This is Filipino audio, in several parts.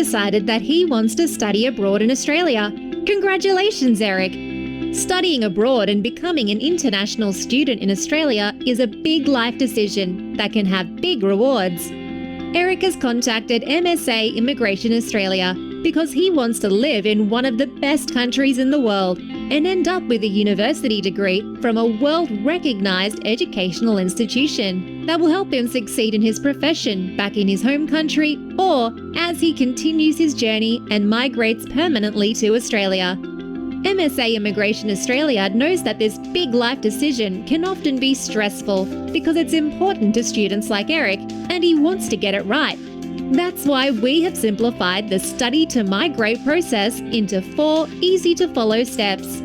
decided that he wants to study abroad in Australia. Congratulations, Eric! Studying abroad and becoming an international student in Australia is a big life decision that can have big rewards. Eric has contacted MSA Immigration Australia because he wants to live in one of the best countries in the world and end up with a university degree from a world-recognized educational institution that will help him succeed in his profession back in his home country or as he continues his journey and migrates permanently to Australia. MSA Immigration Australia knows that this big life decision can often be stressful because it's important to students like Eric and he wants to get it right. That's why we have simplified the study to migrate process into 4 easy-to-follow steps.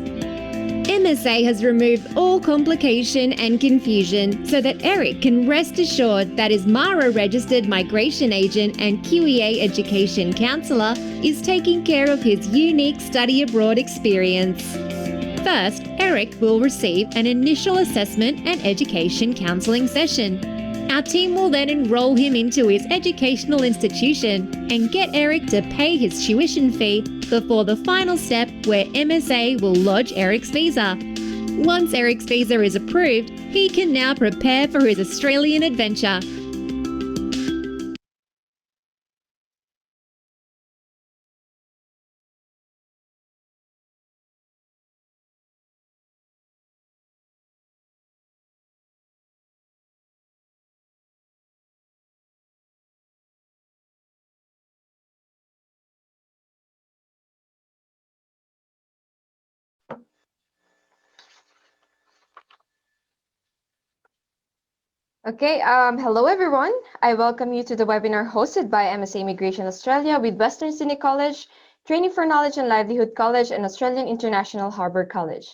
MSA has removed all complication and confusion so that Eric can rest assured that his MARA-registered migration agent and QEA education counsellor is taking care of his unique study abroad experience. First, Eric will receive an initial assessment and education counselling session. Our team will then enroll him into his educational institution and get Eric to pay his tuition fee before the final step where MSA will lodge Eric's visa. Once Eric's visa is approved, he can now prepare for his Australian adventure. Okay, hello everyone. I welcome you to the webinar hosted by MSA Immigration Australia with Western Sydney College, Training for Knowledge and Livelihood College, and Australian International Harbour College.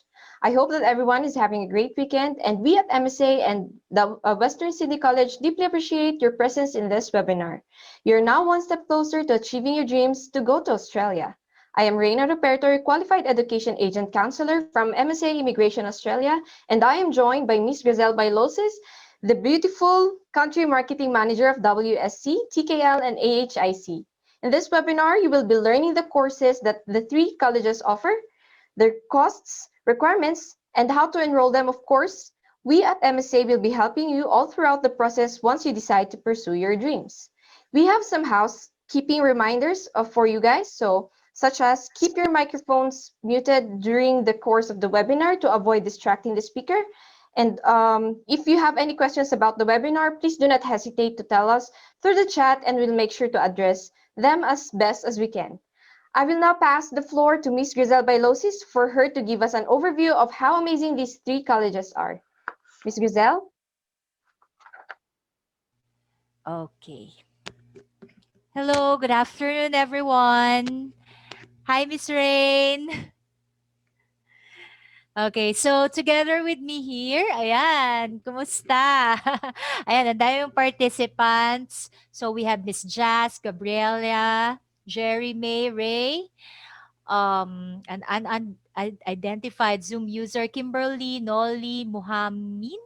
I hope that everyone is having a great weekend, and we at MSA and the Western Sydney College deeply appreciate your presence in this webinar. You're now one step closer to achieving your dreams to go to Australia. I am Reina Ruperto, Qualified Education Agent Counselor from MSA Immigration Australia, and I am joined by Ms. Griselle Bailosis, the beautiful Country Marketing Manager of WSC, TKL, and AHIC. In this webinar, you will be learning the courses that the 3 colleges offer, their costs, requirements, and how to enroll them, of course. We at MSA will be helping you all throughout the process once you decide to pursue your dreams. We have some housekeeping reminders for you guys, such as keep your microphones muted during the course of the webinar to avoid distracting the speaker. And if you have any questions about the webinar, please do not hesitate to tell us through the chat and we'll make sure to address them as best as we can. I will now pass the floor to Ms. Griselle Bailosis for her to give us an overview of how amazing these 3 colleges are. Ms. Griselle? Okay. Hello, good afternoon, everyone. Hi, Miss Rain. Okay, so together with me here, ayan, kumusta? Ayan, ang dami yung participants. So we have Miss Jazz, Gabriela, Jerry May, Ray, an unidentified Zoom user, Kimberly, Nolly, Muhammad,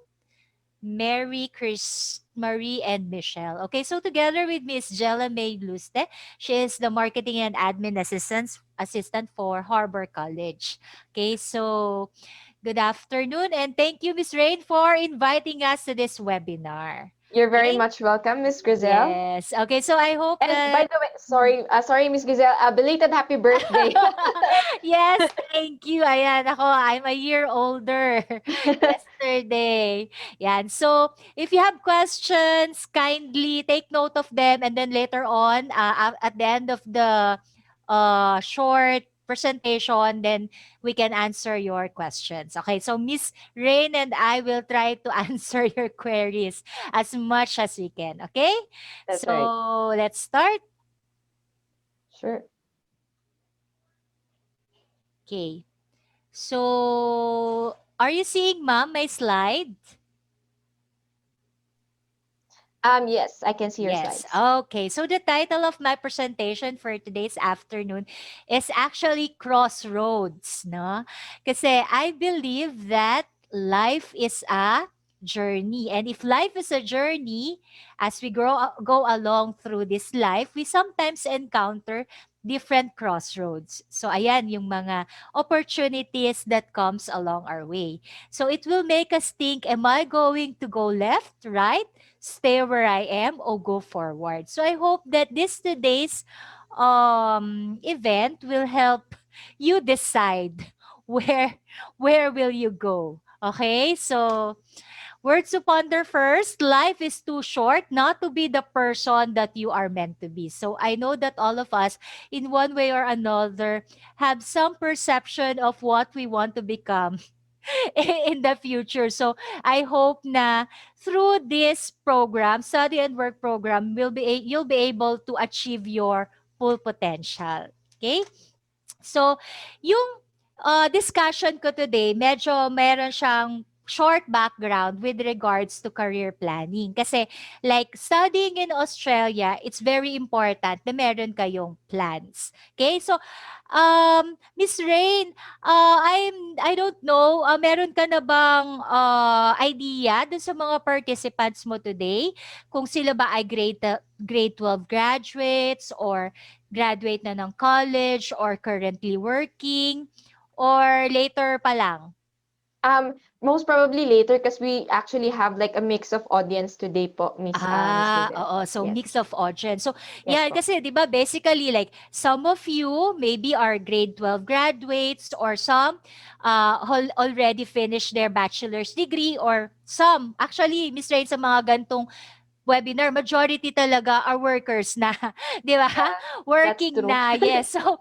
Mary, Chris, Marie, and Michelle. Okay, so together with Miss Jella May Luste, she is the marketing and admin assistant for Harbour College. Okay, so good afternoon and thank you, Miss Rain, for inviting us to this webinar. You're very Okay? much welcome, Ms. Griselle. Yes. Okay, so I hope And by the way, sorry, Ms. Griselle, belated happy birthday. Yes, thank you. Ayan, ako, I'm a year older yesterday. Yan. So, if you have questions, kindly take note of them and then later on, at the end of the short presentation, then we can answer your questions. Okay, so Miss Rain and I will try to answer your queries as much as we can. Okay? That's So, right. let's start. Sure. Okay. So, are you seeing, ma'am, my slide? Yes, I can see your Yes. slides. Okay. So the title of my presentation for today's afternoon is actually Crossroads, no? Kasi I believe that life is a journey. And if life is a journey, as we go along through this life, we sometimes encounter different crossroads. So ayan yung mga opportunities that comes along our way. So it will make us think, am I going to go left, right, stay where I am, or go forward? So I hope that this today's event will help you decide where will you go. Okay? So words to ponder first. Life is too short not to be the person that you are meant to be. So I know that all of us, in one way or another, have some perception of what we want to become in the future. So I hope na through this program, study and work program, you'll be able to achieve your full potential. Okay? So, yung discussion ko today, medyo meron siyang short background with regards to career planning. Kasi like studying in Australia, it's very important na meron kayong plans. Okay? So, Miss Rain, I don't know, meron ka na bang idea dun sa mga participants mo today? Kung sila ba ay grade 12 graduates or graduate na ng college or currently working or later pa lang? Most probably later because we actually have like a mix of audience today po, Miss Lizette. Oo. So, Yes. mix of audience. So, Yes yeah, po. kasi, di ba, basically, like, some of you maybe are grade 12 graduates or some already finished their bachelor's degree or some, actually, Miss Rain, sa mga gantong webinar, majority talaga are workers na, di ba? Yeah, that's Working true. na, yes. So,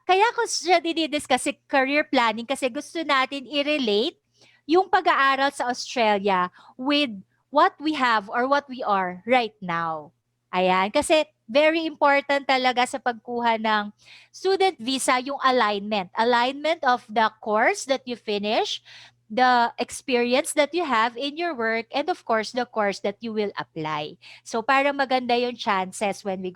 kaya ko siya dinidiscuss kasi career planning kasi gusto natin i-relate yung pag-aaral sa Australia with what we have or what we are right now. Ayan, kasi very important talaga sa pagkuha ng student visa yung alignment. Alignment of the course that you finish, the experience that you have in your work, and of course the course that you will apply. So para maganda yung chances when we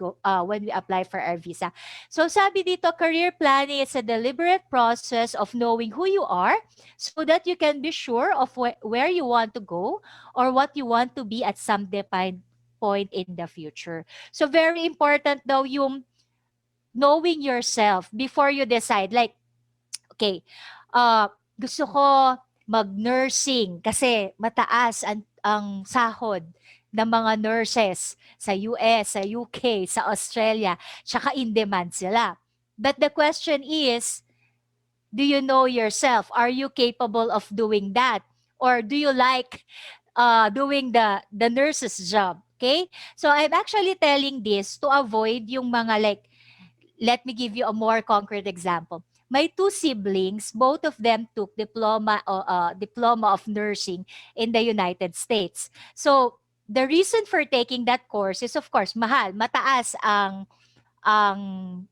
apply for our visa. So sabi dito, career planning is a deliberate process of knowing who you are so that you can be sure of where you want to go or what you want to be at some defined point in the future. So very important daw yung knowing yourself before you decide. Like, okay, gusto ko mag-nursing kasi mataas ang sahod ng mga nurses sa US, sa UK, sa Australia, tsaka in demand sila. But the question is, do you know yourself? Are you capable of doing that? Or do you like doing the nurse's job? Okay? So I'm actually telling this to avoid yung mga like, let me give you a more concrete example. My two siblings, both of them took diploma of nursing in the United States. So the reason for taking that course is of course mahal, mataas ang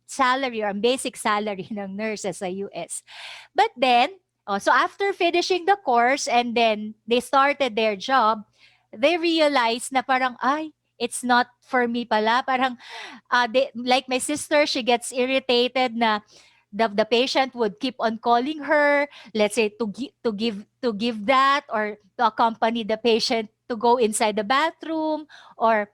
salary or ang basic salary ng nurses sa US. But then, so after finishing the course and then they started their job, they realized na parang, ay, it's not for me pala. Parang, like my sister, she gets irritated na the patient would keep on calling her, let's say to give that or to accompany the patient to go inside the bathroom or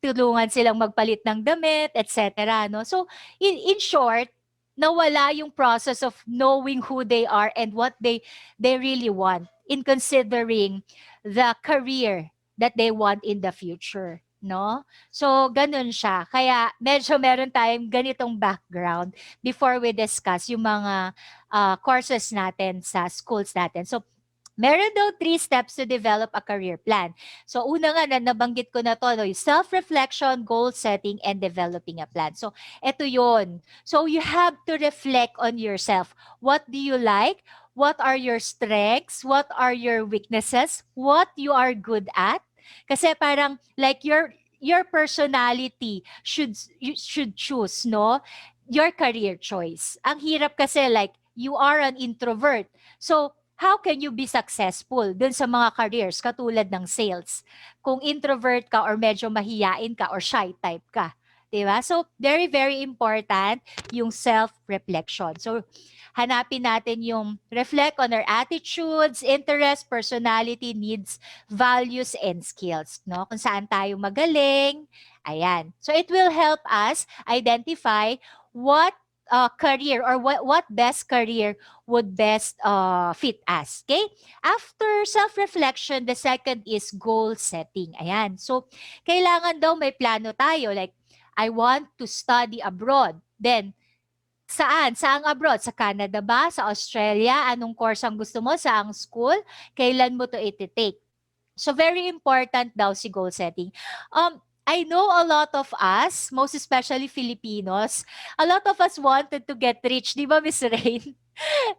tulungan silang magpalit ng damit, etc. No? So, in short, nawala yung process of knowing who they are and what they really want in considering the career that they want in the future. No? So, ganun siya. Kaya, medyo meron tayong ganitong background before we discuss yung mga courses natin sa schools natin. So, meron daw 3 steps to develop a career plan. So, una nga na nabanggit ko na to, no, yung self-reflection, goal setting, and developing a plan. So, eto yun. So, you have to reflect on yourself. What do you like? What are your strengths? What are your weaknesses? What you are good at? Kasi parang like your personality you should choose, no? Your career choice. Ang hirap kasi like you are an introvert. So, how can you be successful dun sa mga careers katulad ng sales? Kung introvert ka or medyo mahiyain ka or shy type ka. Diba? So, very, very important yung self-reflection. So, hanapin natin yung reflect on our attitudes, interests, personality, needs, values, and skills. No? Kung saan tayo magaling. Ayan. So, it will help us identify what career or what best career would best fit us. Okay? After self-reflection, the second is goal setting. Ayan. So, kailangan daw may plano tayo. Like, I want to study abroad. Then, saan? Saang abroad? Sa Canada ba? Sa Australia? Anong course ang gusto mo? Saang school? Kailan mo to iti-take? So, very important daw si goal setting. I know a lot of us, most especially Filipinos, a lot of us wanted to get rich. Di ba, Miss Rain?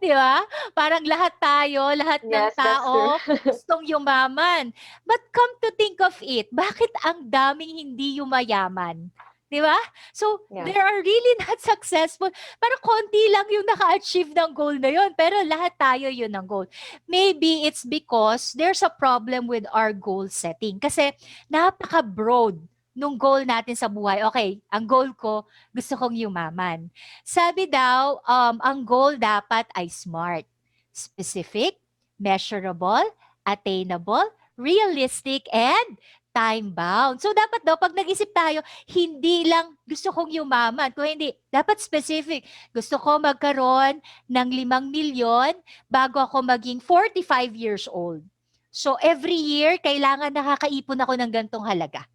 Di ba? Parang lahat tayo, lahat ng Yes, that's true. tao gustong yumaman. But come to think of it, bakit ang daming hindi yumayaman? Di ba? So, Yeah. there are really not successful. Parang konti lang yung naka-achieve ng goal na yun. Pero lahat tayo yun ang goal. Maybe it's because there's a problem with our goal setting. Kasi napaka-broad nung goal natin sa buhay. Okay, ang goal ko, gusto kong yumaman. Sabi daw, ang goal dapat ay SMART. Specific, measurable, attainable, realistic, and time-bound. So, dapat daw, pag nag-isip tayo, hindi lang gusto kong yumaman. Kung hindi, dapat specific. Gusto ko magkaroon ng 5 milyon bago ako maging 45 years old. So, every year, kailangan nakakaipon ako ng gantong halaga.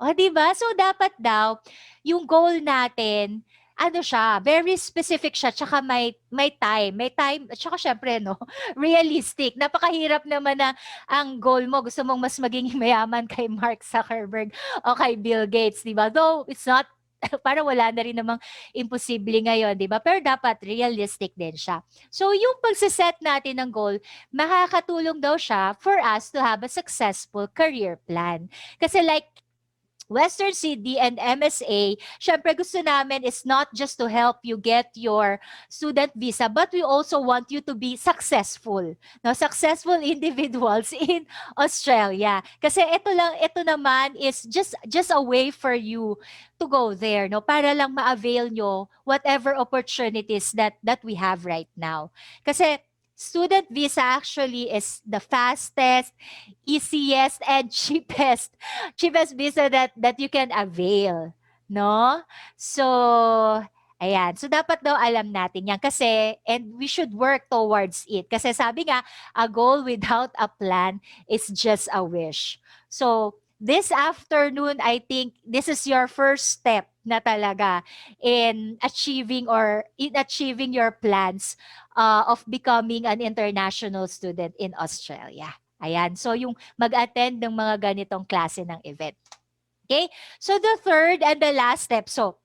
O, di ba? So, dapat daw, yung goal natin, ano siya, very specific siya, tsaka may time, at tsaka syempre, no, realistic. Napakahirap naman na ang goal mo, gusto mong mas maging mayaman kay Mark Zuckerberg o kay Bill Gates, di ba? Though, it's not, parang wala na rin namang imposible ngayon, di ba? Pero dapat realistic din siya. So, yung pagsiset natin ng goal, makakatulong daw siya for us to have a successful career plan. Kasi like, Western Sydney and MSA, syempre gusto namin is not just to help you get your student visa, but we also want you to be successful. No, successful individuals in Australia. Kasi ito naman is just a way for you to go there, no, para lang ma-avail nyo whatever opportunities that we have right now. Kasi student visa actually is the fastest, easiest, and cheapest visa that you can avail, no? So, ayan. So, dapat daw alam natin yan kasi, and we should work towards it. Kasi sabi nga, a goal without a plan is just a wish. So, this afternoon, I think this is your first step na talaga in achieving your plans of becoming an international student in Australia. Ayan. So, yung mag-attend ng mga ganitong klase ng event. Okay? So, the third and the last step. So,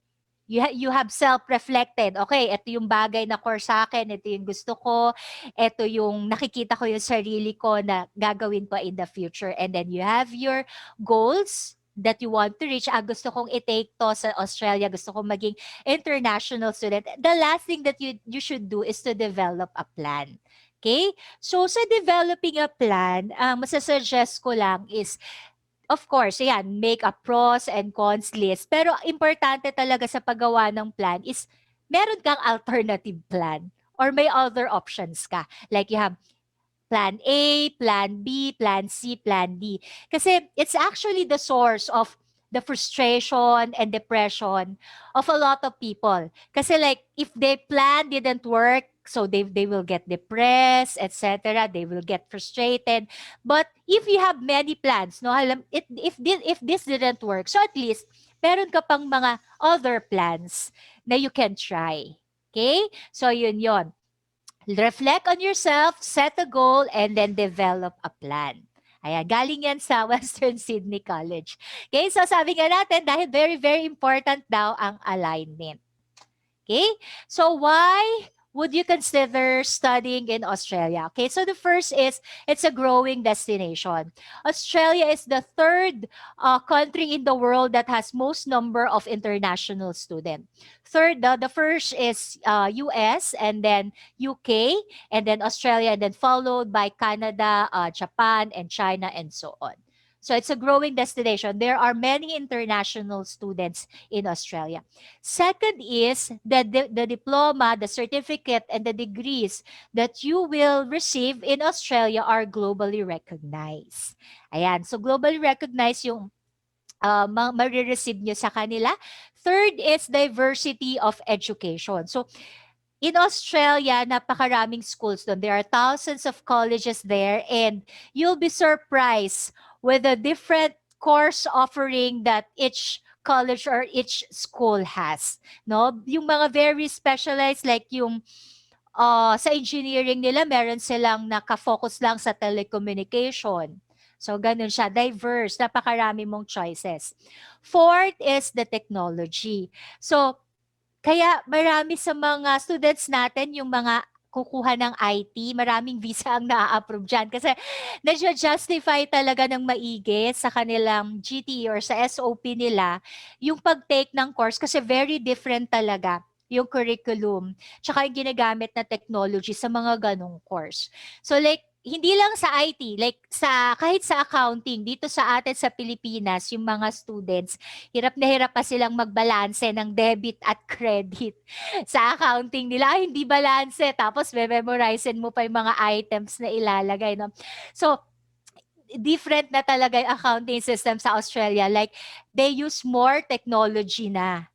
you have self-reflected. Okay, ito yung bagay na core sa akin, ito yung gusto ko, ito yung nakikita ko yung sarili ko na gagawin ko in the future. And then you have your goals that you want to reach. Gusto kong i-take to sa Australia, gusto kong maging international student. The last thing that you should do is to develop a plan. Okay? So, sa developing a plan, masasuggest ko lang is, of course, ayan, make a pros and cons list. Pero importante talaga sa paggawa ng plan is meron kang alternative plan or may other options ka. Like you have plan A, plan B, plan C, plan D. Kasi it's actually the source of the frustration and depression of a lot of people. Kasi like, if their plan didn't work, so they will get depressed, etc. They will get frustrated. But if you have many plans, no, if this didn't work, so at least meron ka pang mga other plans na you can try. Okay? So yun. Reflect on yourself, set a goal, and then develop a plan. Ayan, galing yan sa Western Sydney College. Okay, so sabi nga natin, dahil very, very important daw ang alignment. Okay, so why would you consider studying in Australia? Okay, so the first is, it's a growing destination. Australia is the third country in the world that has most number of international students. Third, the first is US, and then UK, and then Australia, and then followed by Canada, Japan, and China, and so on. So it's a growing destination. There are many international students in Australia. Second is the diploma, the certificate, and the degrees that you will receive in Australia are globally recognized. Ayan. So globally recognized yung marireceive nyo sa kanila. Third is diversity of education. So in Australia, napakaraming schools doon. There are thousands of colleges there, and you'll be surprised with the different course offering that each college or each school has. No? Yung mga very specialized like yung sa engineering nila, meron silang naka-focus lang sa telecommunication. So, ganun siya. Diverse. Napakarami mong choices. Fourth is the technology. So, kaya marami sa mga students natin, yung mga kukuha ng IT, maraming visa ang na-approve dyan. Kasi na-justify talaga ng maigi sa kanilang GT or sa SOP nila yung pag-take ng course kasi very different talaga yung curriculum tsaka yung ginagamit na technology sa mga ganong course. So like, hindi lang sa IT, like kahit sa accounting, dito sa atin sa Pilipinas, yung mga students, hirap na hirap pa silang magbalanse ng debit at credit sa accounting nila. Ay, hindi balanse. Tapos, memorizein mo pa yung mga items na ilalagay. No? So, different na talaga yung accounting system sa Australia. Like, they use more technology na.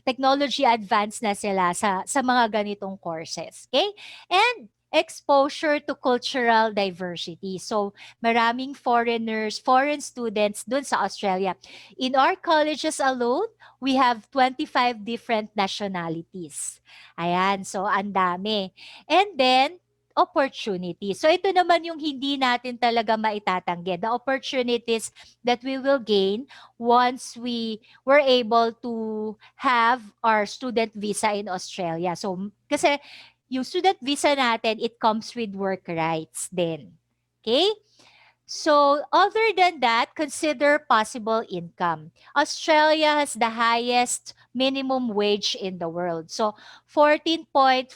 Technology advanced na sila sa mga ganitong courses. Okay? And exposure to cultural diversity. So, maraming foreigners, foreign students dun sa Australia. In our colleges alone, we have 25 different nationalities. Ayan, so ang dami. And then, opportunity. So, ito naman yung hindi natin talaga maitatanggi. The opportunities that we will gain once we were able to have our student visa in Australia. So, kasi yung student visa natin, it comes with work rights din. Okay? So, other than that, consider possible income. Australia has the highest minimum wage in the world. So, 14.14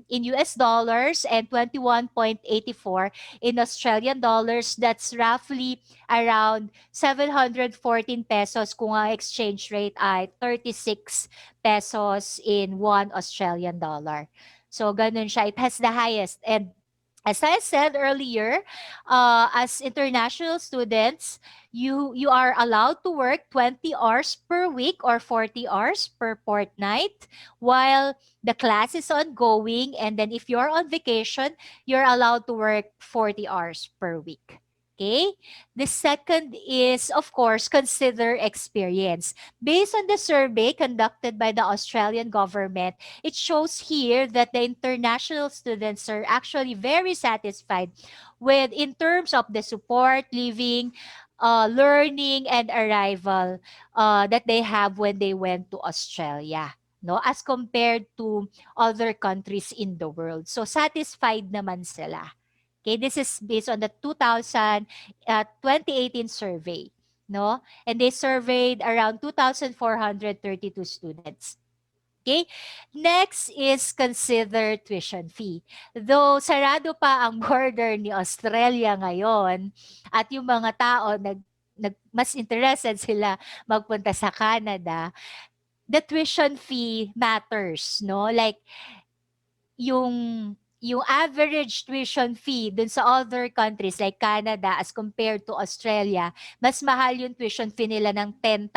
in US dollars and 21.84 in Australian dollars. That's roughly around 714 pesos kung ang exchange rate ay 36 pesos in 1 Australian dollar. So, ganun siya. It has the highest. And as I said earlier, as international students, you are allowed to work 20 hours per week or 40 hours per fortnight while the class is ongoing. And then if you're on vacation, you're allowed to work 40 hours per week. Okay? The second is, of course, consider experience. Based on the survey conducted by the Australian government, it shows here that the international students are actually very satisfied with in terms of the support, living, learning, and arrival that they have when they went to Australia. No, as compared to other countries in the world. So satisfied naman sila. Okay, this is based on the 2018 survey, no? And they surveyed around 2,432 students. Okay? Next is consider tuition fee. Though sarado pa ang border ni Australia ngayon at yung mga tao mas interested sila magpunta sa Canada, the tuition fee matters, no? Like yung average tuition fee dun sa other countries like Canada as compared to Australia, mas mahal yung tuition fee nila ng 10,000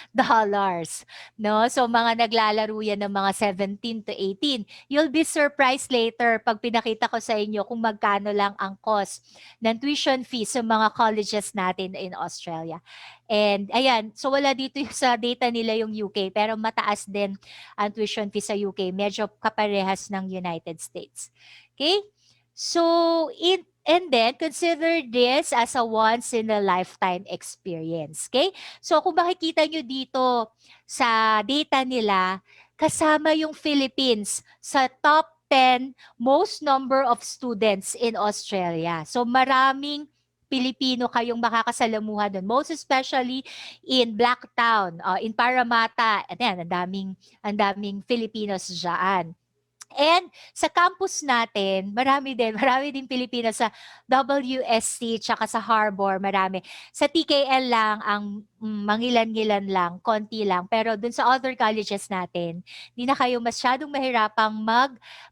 dollars, no? So mga naglalaro yan ng mga 17 to 18. You'll be surprised later pag pinakita ko sa inyo kung magkano lang ang cost ng tuition fee sa mga colleges natin in Australia. And ayan, so wala dito sa data nila yung UK, pero mataas din ang tuition fee sa UK. Medyo kaparehas ng United States. Okay? So, and then, consider this as a once-in-a-lifetime experience. Okay? So, kung makikita nyo dito sa data nila, kasama yung Philippines sa top 10 most number of students in Australia. So, maraming Pilipino kayong makakasalamuha doon. Most especially in Blacktown, in Parramatta. Ayan, ang daming Filipinos dyan. And sa campus natin, marami din, marami din Pilipinas sa WSC tsaka sa Harbor, marami. Sa TKL lang ang mangilan-ngilan lang, konti lang. Pero dun sa other colleges natin, hindi na kayo masyadong mahirapang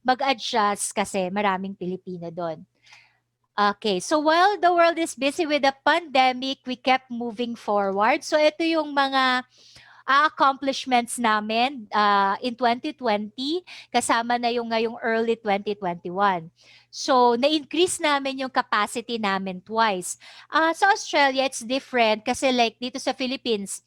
mag-adjust kasi maraming Pilipino doon. Okay, so while the world is busy with the pandemic, we kept moving forward. So ito yung mga accomplishments namin in 2020, kasama na yung ngayong early 2021. So, na-increase namin yung capacity namin twice. Sa Australia, it's different kasi like dito sa Philippines,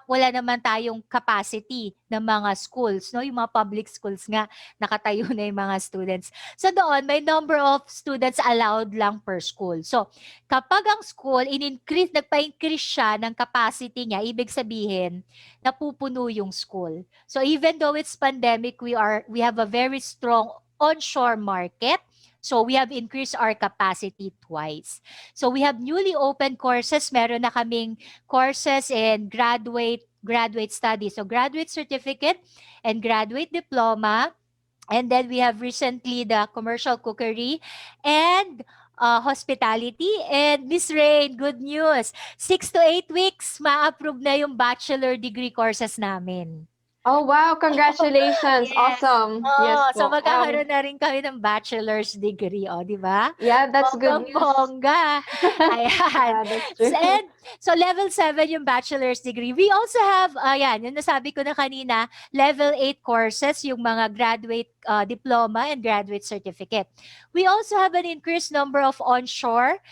wala naman tayong capacity ng mga schools, no? Yung mga public schools nga, nakatayo na yung mga students. So doon, may number of students allowed lang per school. So, kapag ang school, nagpa-increase siya ng capacity niya, ibig sabihin, napupuno yung school. So even though it's pandemic, we have a very strong onshore market. So we have increased our capacity twice. So we have newly opened courses. Meron na kaming courses in graduate studies. So graduate certificate and graduate diploma. And then we have recently the commercial cookery and hospitality. And Miss Rain, good news. 6 to 8 weeks, ma-approve na yung bachelor degree courses namin. Oh, wow. Congratulations. Yes. Awesome. Yes So po. magkakaroon na rin kami ng bachelor's degree, di ba? Yeah, that's good news. Bongga. Ayan. Yeah, that's true. So level 7 yung bachelor's degree. We also have, yung nasabi ko na kanina, level 8 courses, yung mga graduate diploma and graduate certificate. We also have an increased number of onshore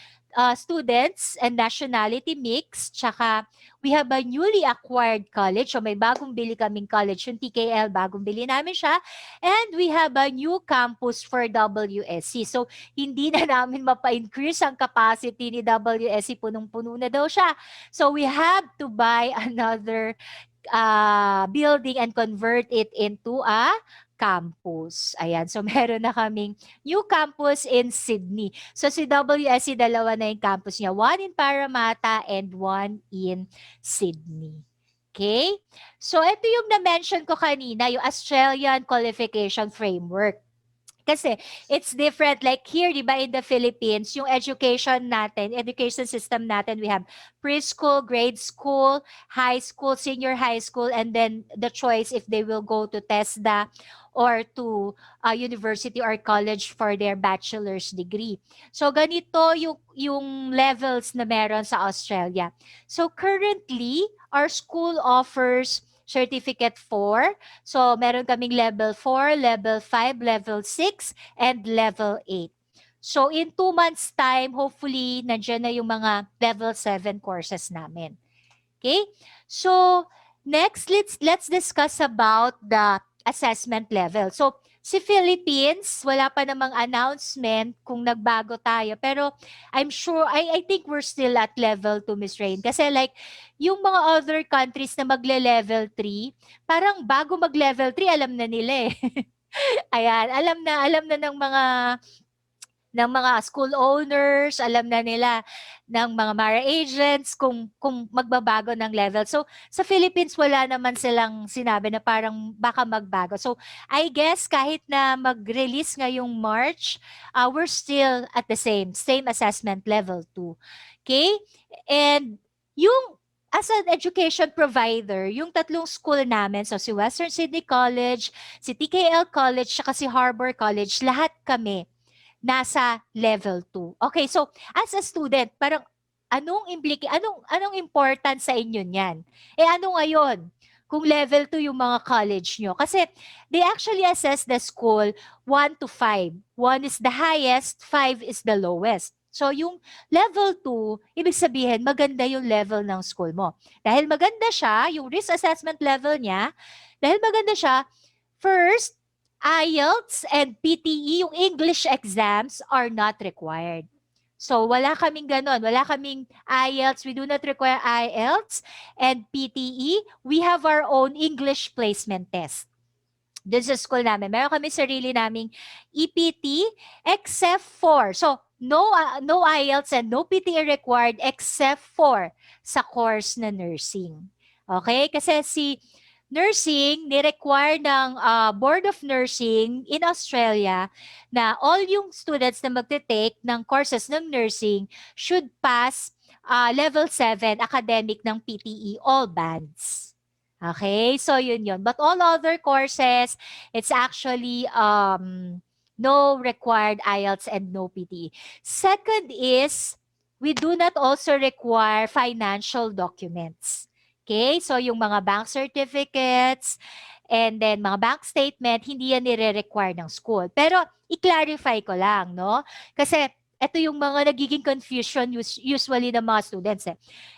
students and nationality mix. Tsaka we have a newly acquired college. So may bagong bili kaming college, yung TKL, bagong bili namin siya. And we have a new campus for WSC. So hindi na namin mapa-increase ang capacity ni WSC, punong-puno na daw siya. So we have to buy another building and convert it into a campus. Ayan. So meron na kaming new campus in Sydney. So si WSC, dalawa na yung campus niya. One in Parramatta and one in Sydney. Okay? So ito yung na-mention ko kanina, yung Australian Qualification Framework. Kasi it's different. Like here, di ba, in the Philippines, yung education system natin, we have preschool, grade school, high school, senior high school, and then the choice if they will go to TESDA or to university or college for their bachelor's degree. So ganito yung levels na meron sa Australia. So currently, our school offers Certificate 4. So, meron kaming level 4, level 5, level 6, and level 8. So, in 2 months' time, hopefully, nandiyan na yung mga level 7 courses namin. Okay? So, next, let's discuss about the assessment level. So, si Philippines, wala pa namang announcement kung nagbago tayo. Pero I'm sure, I think we're still at level 2, Miss Rain. Kasi like, yung mga other countries na magle-level 3, parang bago mag-level 3, alam na nila eh. Ayan, alam na ng mga school owners, alam na nila ng mga Mara agents kung magbabago ng level. So, sa Philippines, wala naman silang sinabi na parang baka magbago. So, I guess kahit na mag-release ngayong March, we're still at the same assessment level 2. Okay? And as an education provider, yung tatlong school namin, so si Western Sydney College, si TKL College, saka si Harbour College, lahat kami nasa level 2. Okay, so as a student, parang anong important sa inyo niyan? Ano ngayon? Kung level 2 yung mga college nyo. Kasi they actually assess the school 1 to 5. 1 is the highest, 5 is the lowest. So yung level 2, ibig sabihin maganda yung level ng school mo. Dahil maganda siya, yung risk assessment level niya, dahil maganda siya, first, IELTS and PTE, yung English exams are not required. So, wala kaming ganon. Wala kaming IELTS. We do not require IELTS and PTE. We have our own English placement test. Dun sa school namin, meron kami sarili naming EPT except for, so, no IELTS and no PTE required except for sa course na nursing. Okay? Kasi nursing, ni-require ng Board of Nursing in Australia na all yung students na magte-take ng courses ng nursing should pass level 7 academic ng PTE, all bands. Okay, so yun. But all other courses, it's actually no required IELTS and no PTE. Second is, we do not also require financial documents. Okay, so yung mga bank certificates and then mga bank statement, hindi yan nire-require ng school. Pero i-clarify ko lang, no? Kasi ito yung mga nagiging confusion usually ng mga students.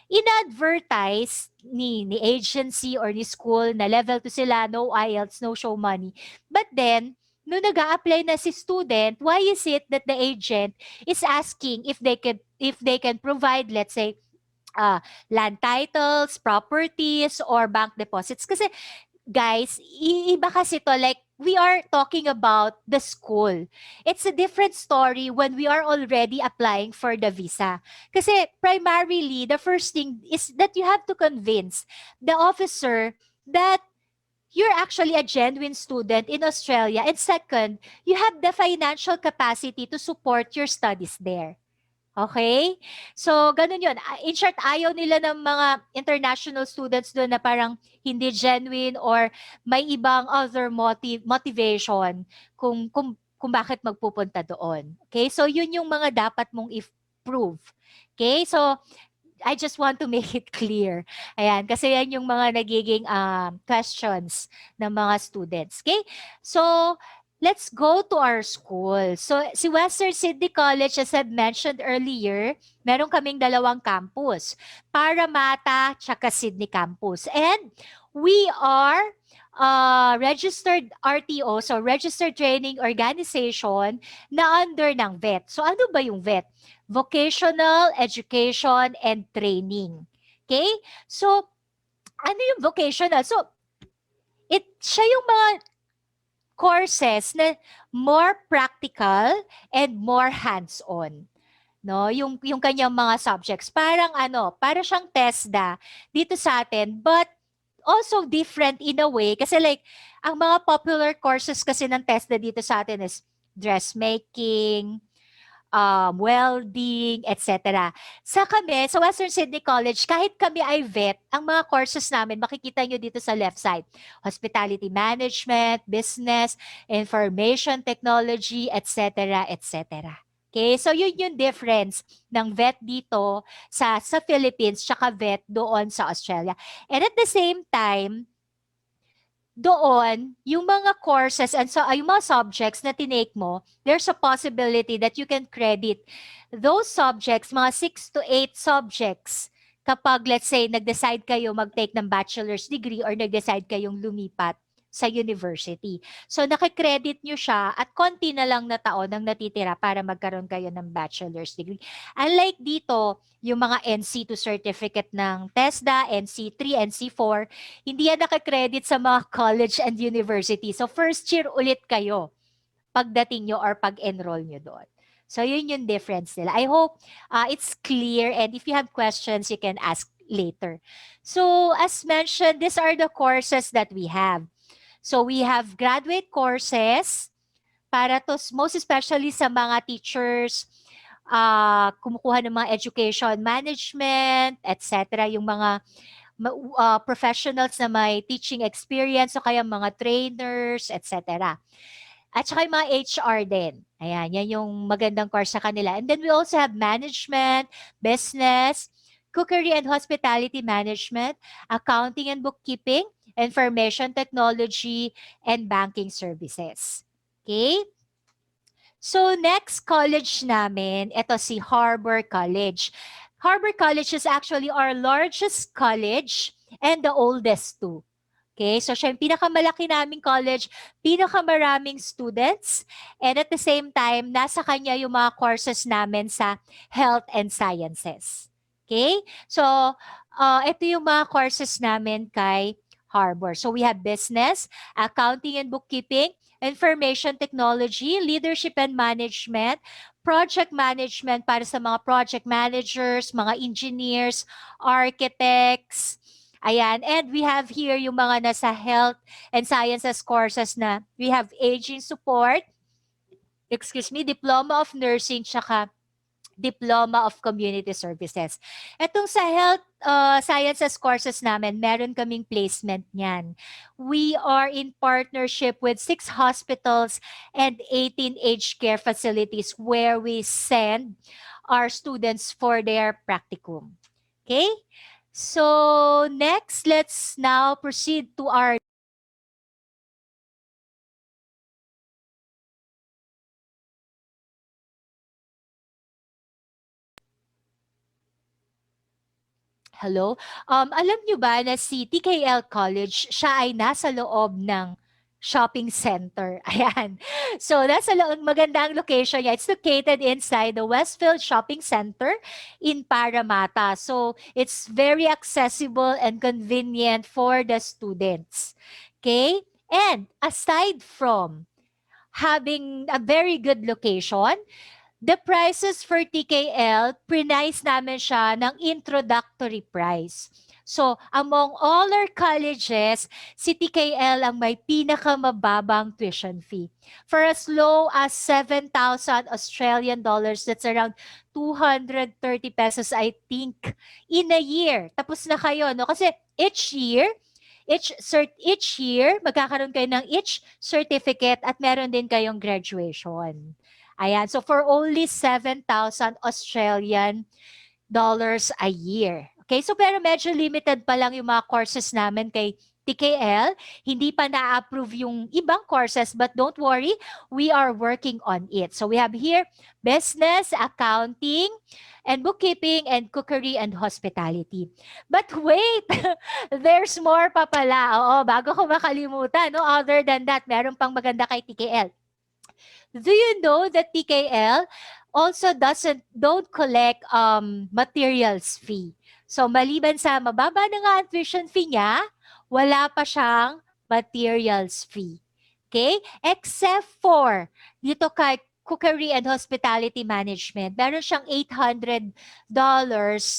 In-advertise ni agency or ni school na level 2 sila, no IELTS, no show money. But then, no nag-a-apply na si student, why is it that the agent is asking if they can provide, let's say, land titles, properties, or bank deposits? Kasi guys, iba kasi to, like we are talking about the school. It's a different story when we are already applying for the visa. Kasi primarily, the first thing is that you have to convince the officer that you're actually a genuine student in Australia. And second, you have the financial capacity to support your studies there. Okay? So, ganun yun. In short, ayaw nila ng mga international students doon na parang hindi genuine or may ibang other motivation kung bakit magpupunta doon. Okay? So, yun yung mga dapat mong i-prove. Okay? So, I just want to make it clear. Ayan, kasi yan yung mga nagiging questions ng mga students. Okay? So, let's go to our school. So, si Western Sydney College, as I've mentioned earlier, meron kaming dalawang campus, Parramatta tsaka Sydney campus. And we are registered RTO, so Registered Training Organization, na under ng VET. So, ano ba yung VET? Vocational Education and Training. Okay? So, ano yung vocational? So, siya yung mga courses na more practical and more hands-on. No, yung kanyang mga subjects, parang para siyang TESDA dito sa atin, but also different in a way kasi like ang mga popular courses kasi ng TESDA dito sa atin is dressmaking, welding, etc. Sa Western Sydney College, kahit kami ay VET, ang mga courses namin, makikita nyo dito sa left side, hospitality management, business, information technology, etc., etc. Okay, so yun yung difference ng VET dito sa Philippines, tsaka VET doon sa Australia. And at the same time, doon, yung mga courses and so yung mga subjects na tinake mo, there's a possibility that you can credit those subjects, mga 6 to 8 subjects, kapag let's say nag-decide kayo mag-take ng bachelor's degree or nag-decide kayong lumipat sa university. So nakikredit nyo siya at konti na lang na taon ang natitira para magkaroon kayo ng bachelor's degree. Unlike dito, yung mga NC2 certificate ng TESDA, NC3, NC4, hindi yan nakikredit sa mga college and university. So first year ulit kayo pagdating nyo or pag-enroll nyo doon. So yun yung difference nila. I hope it's clear, and if you have questions, you can ask later. So as mentioned, these are the courses that we have. So we have graduate courses para to most especially sa mga teachers, kumukuha ng mga education management, etc. Yung mga professionals na may teaching experience o kaya mga trainers, etc. At saka yung mga HR din. Ayan, yan yung magandang course sa kanila. And then we also have management, business, cookery and hospitality management, accounting and bookkeeping, information technology, and banking services. Okay? So next college namin, ito si Harbour College. Harbour College is actually our largest college and the oldest too. Okay, so siya yung pinakamalaki naming college, pinakamaraming students, and at the same time, nasa kanya yung mga courses namin sa health and sciences. Okay, so ito yung mga courses namin kay Harbour. So we have business, accounting and bookkeeping, information technology, leadership and management, project management para sa mga project managers, mga engineers, architects, Ayan. And we have here yung mga nasa health and sciences courses na we have aging support, diploma of nursing, tsaka diploma of community services. Etong sa health sciences courses namin, meron kaming placement niyan. We are in partnership with 6 hospitals and 18 aged care facilities where we send our students for their practicum. Okay? So next, let's now proceed to our hello. Alam nyo ba na si TKL College, siya ay nasa loob ng shopping center. Ayan. So, nasa loob, magandang location niya. It's located inside the Westfield Shopping Center in Parramatta. So, it's very accessible and convenient for the students. Okay? And aside from having a very good location, the prices for TKL, prinice namin siya ng introductory price. So, among all our colleges, si TKL ang may pinakamababang tuition fee. For as low as 7,000 Australian dollars, that's around 230 pesos, I think, in a year. Tapos na kayo, no? Kasi each year, magkakaroon kayo ng each certificate at meron din kayong graduation. Ayan. So for only 7,000 Australian dollars a year. Okay? So pero medyo limited pa lang yung mga courses namin kay TKL. Hindi pa na-approve yung ibang courses, but don't worry, we are working on it. So we have here business, accounting, and bookkeeping, and cookery, and hospitality. But wait, there's more pa pala. Oo, bago ko makalimutan, no? Other than that, meron pang maganda kay TKL. Do you know that TKL also don't collect materials fee? So maliban sa mababa na nga ang tuition fee niya, wala pa siyang materials fee. Okay? Except for dito kay Cookery and Hospitality Management, meron siyang $800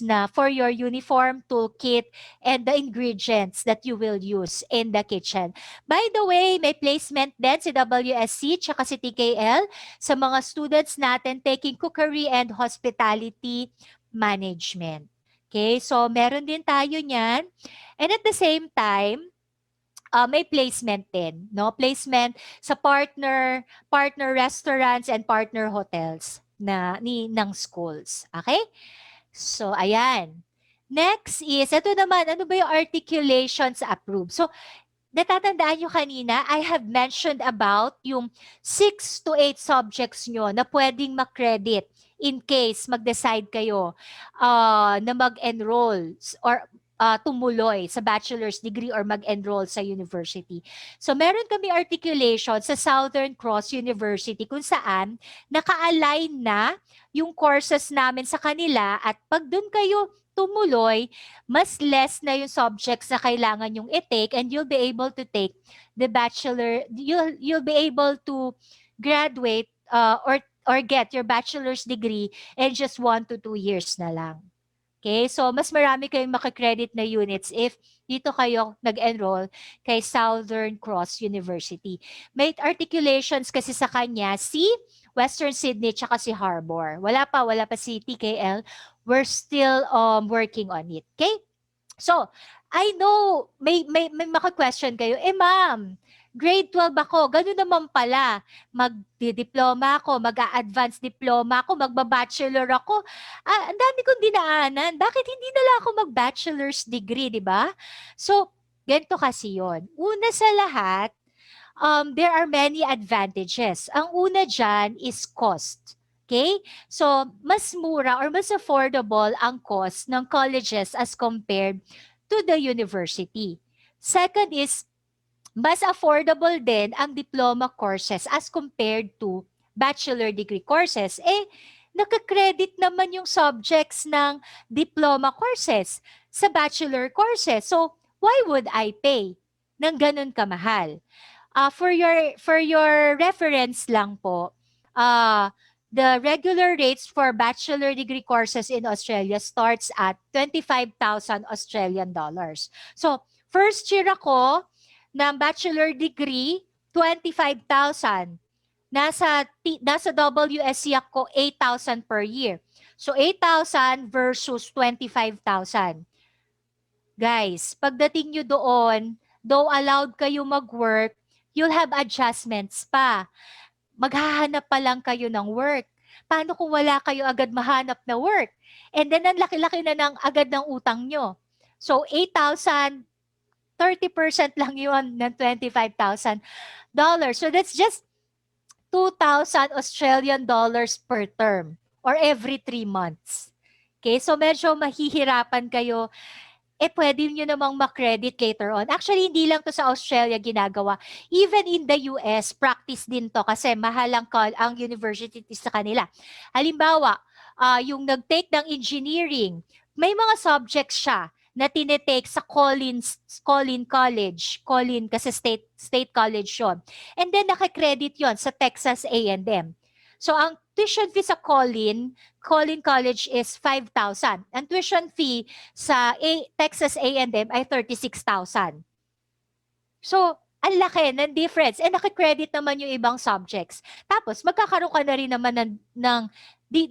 na for your uniform, toolkit, and the ingredients that you will use in the kitchen. By the way, may placement din si WSC tsaka si TKL sa mga students natin taking Cookery and Hospitality Management. Okay, so meron din tayo niyan. And at the same time, may placement din, no? Placement sa partner restaurants and partner hotels ng schools. Okay? So, ayan. Next is, ito naman, ano ba yung articulations approved? So, natatandaan nyo kanina, I have mentioned about yung 6 to 8 subjects nyo na pwedeng makredit in case mag-decide kayo na mag-enroll or tumuloy sa bachelor's degree or mag-enroll sa university. So meron kami articulation sa Southern Cross University kung saan naka-align na yung courses namin sa kanila at pag dun kayo tumuloy, mas less na yung subjects na kailangan yung i-take and you'll be able to take the bachelor, you'll be able to graduate or get your bachelor's degree in just 1 to 2 years na lang. Okay, so mas marami kayong makakredit na units if dito kayo nag-enroll kay Southern Cross University. May articulations kasi sa kanya si Western Sydney tsaka si Harbour. Wala pa si TKL. We're still working on it. Okay? So, I know may maka-question kayo, ma'am, grade 12 ako, gano'n naman pala, magdi-diploma ako, mag-a-advance diploma ako, magba-bachelor ako. Ang dami kong dinaanan, bakit hindi na lang ako mag-bachelor's degree, di ba? So, ganito kasi yon. Una sa lahat, there are many advantages. Ang una dyan is cost. Okay? So, mas mura or mas affordable ang cost ng colleges as compared to the university. Second is, mas affordable din ang diploma courses as compared to bachelor degree courses. Nakakredit naman yung subjects ng diploma courses sa bachelor courses. So, why would I pay ng ganun kamahal? For your reference lang po, the regular rates for bachelor degree courses in Australia starts at 25,000 Australian dollars. So, first year ako ng bachelor degree, 25,000. Nasa WSC ako 8,000 per year. So, 8,000 versus 25,000. Guys, pagdating nyo doon, though allowed kayo mag-work, you'll have adjustments pa. Maghahanap pa lang kayo ng work. Paano kung wala kayo agad mahanap na work? And then, ang laki-laki na ng agad ng utang nyo. So, 8,000, 30% lang yun ng $25,000. So, that's just 2,000 Australian dollars per term or every 3 months. Okay, so medyo mahihirapan kayo. Pwede nyo namang makredit later on. Actually, hindi lang to sa Australia ginagawa. Even in the US, practice din to kasi mahal ang university sa kanila. Halimbawa, yung nag-take ng engineering, may mga subjects siya na tinitake sa Collin College. Collin kasi state college yon. And then nakakredit yon sa Texas A&M. So ang tuition fee sa Collin College is 5,000. Ang tuition fee sa Texas A&M ay 36,000. So, ang laki ng difference. And nakikredit naman yung ibang subjects. Tapos, magkakaroon ka na rin naman ng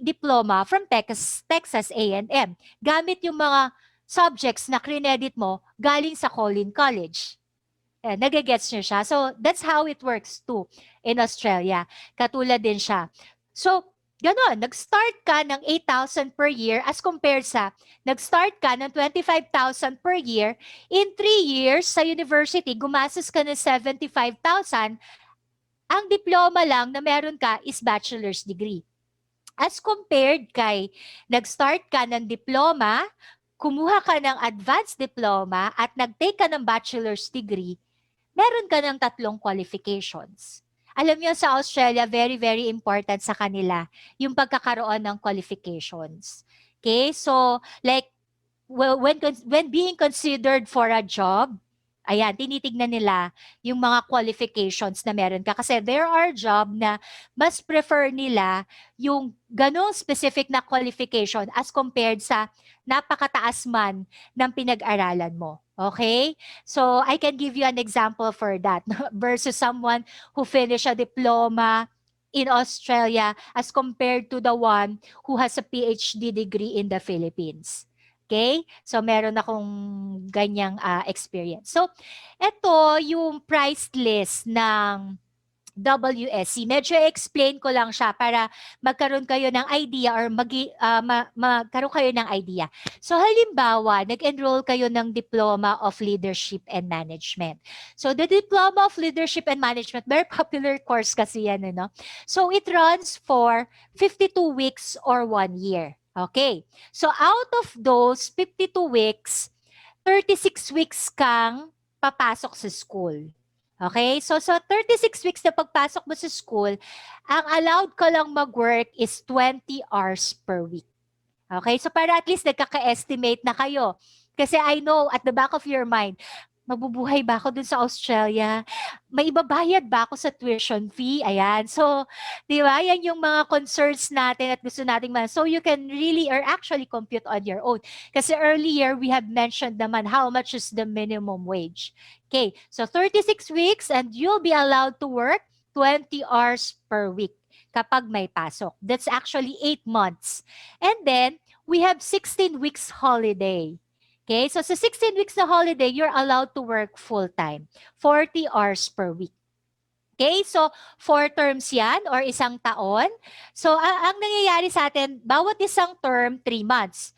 diploma from Texas A&M. Gamit yung mga subjects na credit mo galing sa Collin College. Nagigets nyo siya. So, that's how it works too in Australia. Katulad din siya. So, ganon, nag-start ka ng 8,000 per year as compared sa nag-start ka ng 25,000 per year. In 3 years sa university, gumastos ka ng 75,000. Ang diploma lang na meron ka is bachelor's degree. As compared kay nag-start ka ng diploma, kumuha ka ng advanced diploma at nag-take ka ng bachelor's degree, meron ka ng 3 qualifications. Alam niyo sa Australia, very, very important sa kanila yung pagkakaroon ng qualifications. Okay? So, like, when being considered for a job, ayan, tinitignan nila yung mga qualifications na meron ka. Kasi there are job na mas prefer nila yung ganong specific na qualification as compared sa napakataas man ng pinag-aralan mo. Okay? So, I can give you an example for that versus someone who finished a diploma in Australia as compared to the one who has a PhD degree in the Philippines. Okay? So, meron akong ganyang experience. So, ito yung price list ng WSC. Medyo explain ko lang siya para magkaroon kayo ng idea or magkaroon kayo ng idea. So, halimbawa, nag-enroll kayo ng Diploma of Leadership and Management. So, the Diploma of Leadership and Management, very popular course kasi yan, no? So, it runs for 52 weeks or 1 year. Okay. So, out of those 52 weeks, 36 weeks kang papasok sa school. Okay? So 36 weeks na pagpasok mo sa school, ang allowed ka lang mag-work is 20 hours per week. Okay? So para at least nagkaka-estimate na kayo. Kasi I know at the back of your mind, mabubuhay ba ako dun sa Australia? May ibabayad ba ako sa tuition fee? Ayan. So, di ba? Yan yung mga concerns natin at gusto nating So, you can really or actually compute on your own. Kasi earlier, we have mentioned naman how much is the minimum wage. Okay. So, 36 weeks and you'll be allowed to work 20 hours per week kapag may pasok. That's actually 8 months. And then, we have 16 weeks holiday. Okay, so sa 16 weeks na holiday, you're allowed to work full-time, 40 hours per week. Okay, so 4 terms yan or isang taon. So ang nangyayari sa atin, bawat isang term, 3 months.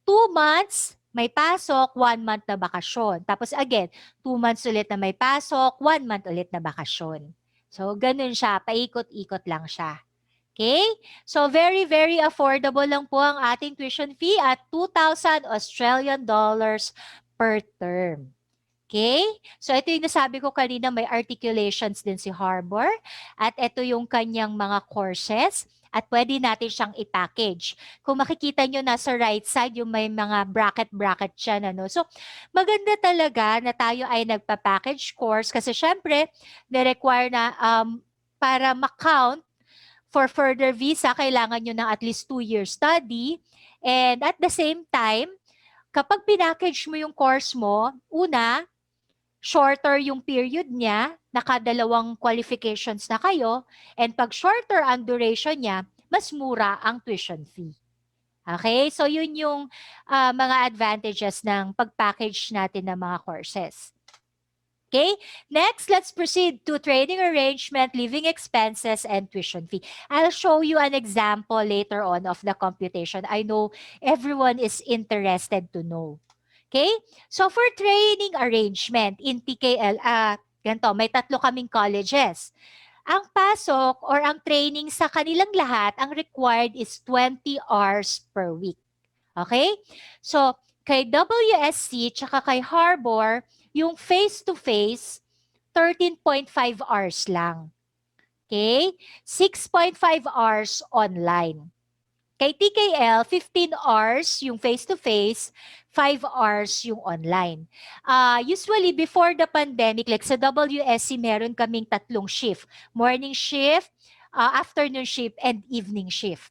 2 months, may pasok, 1 month na bakasyon. Tapos again, 2 months ulit na may pasok, 1 month ulit na bakasyon. So ganun siya, paikot-ikot lang siya. Okay? So, very, very affordable lang po ang ating tuition fee at 2,000 Australian dollars per term. Okay? So, ito yung nasabi ko kanina, may articulations din si Harbour. At ito yung kanyang mga courses. At pwede natin siyang i-package. Kung makikita nyo nasa right side, yung may mga bracket-bracket siya. Ano? So, maganda talaga na tayo ay nagpa-package course kasi syempre, na-require na para ma-count For further visa, kailangan nyo ng at least 2 year study. And at the same time, kapag pinackage mo yung course mo, una, shorter yung period niya, nakadalawang qualifications na kayo, and pag shorter ang duration niya, mas mura ang tuition fee. Okay? So yun yung mga advantages ng pag-package natin ng mga courses. Okay, next, let's proceed to training arrangement, living expenses, and tuition fee. I'll show you an example later on of the computation. I know everyone is interested to know. Okay, so for training arrangement in PKL, ganito, may 3 kaming colleges. Ang pasok or ang training sa kanilang lahat, ang required is 20 hours per week. Okay? So, kay WSC tsaka kay Harbor, yung face-to-face, 13.5 hours lang. Okay? 6.5 hours online. Kay TKL, 15 hours yung face-to-face, 5 hours yung online. Usually, before the pandemic, like sa WSC, meron kaming 3 shift. Morning shift, afternoon shift, and evening shift.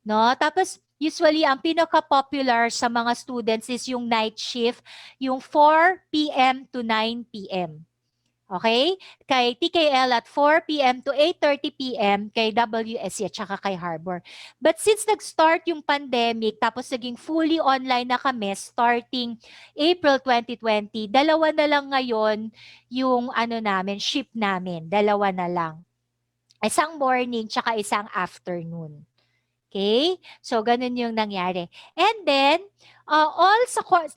No? Tapos, usually, ang pinaka-popular sa mga students is yung night shift, yung 4 p.m. to 9 p.m. Okay? Kay TKL at 4 p.m. to 8:30 p.m. kay WSC at saka kay Harbor. But since nag-start yung pandemic, tapos naging fully online na kami starting April 2020, dalawa na lang ngayon yung shift namin. Dalawa na lang. Isang morning tsaka isang afternoon. Okay? So, ganun yung nangyari. And then,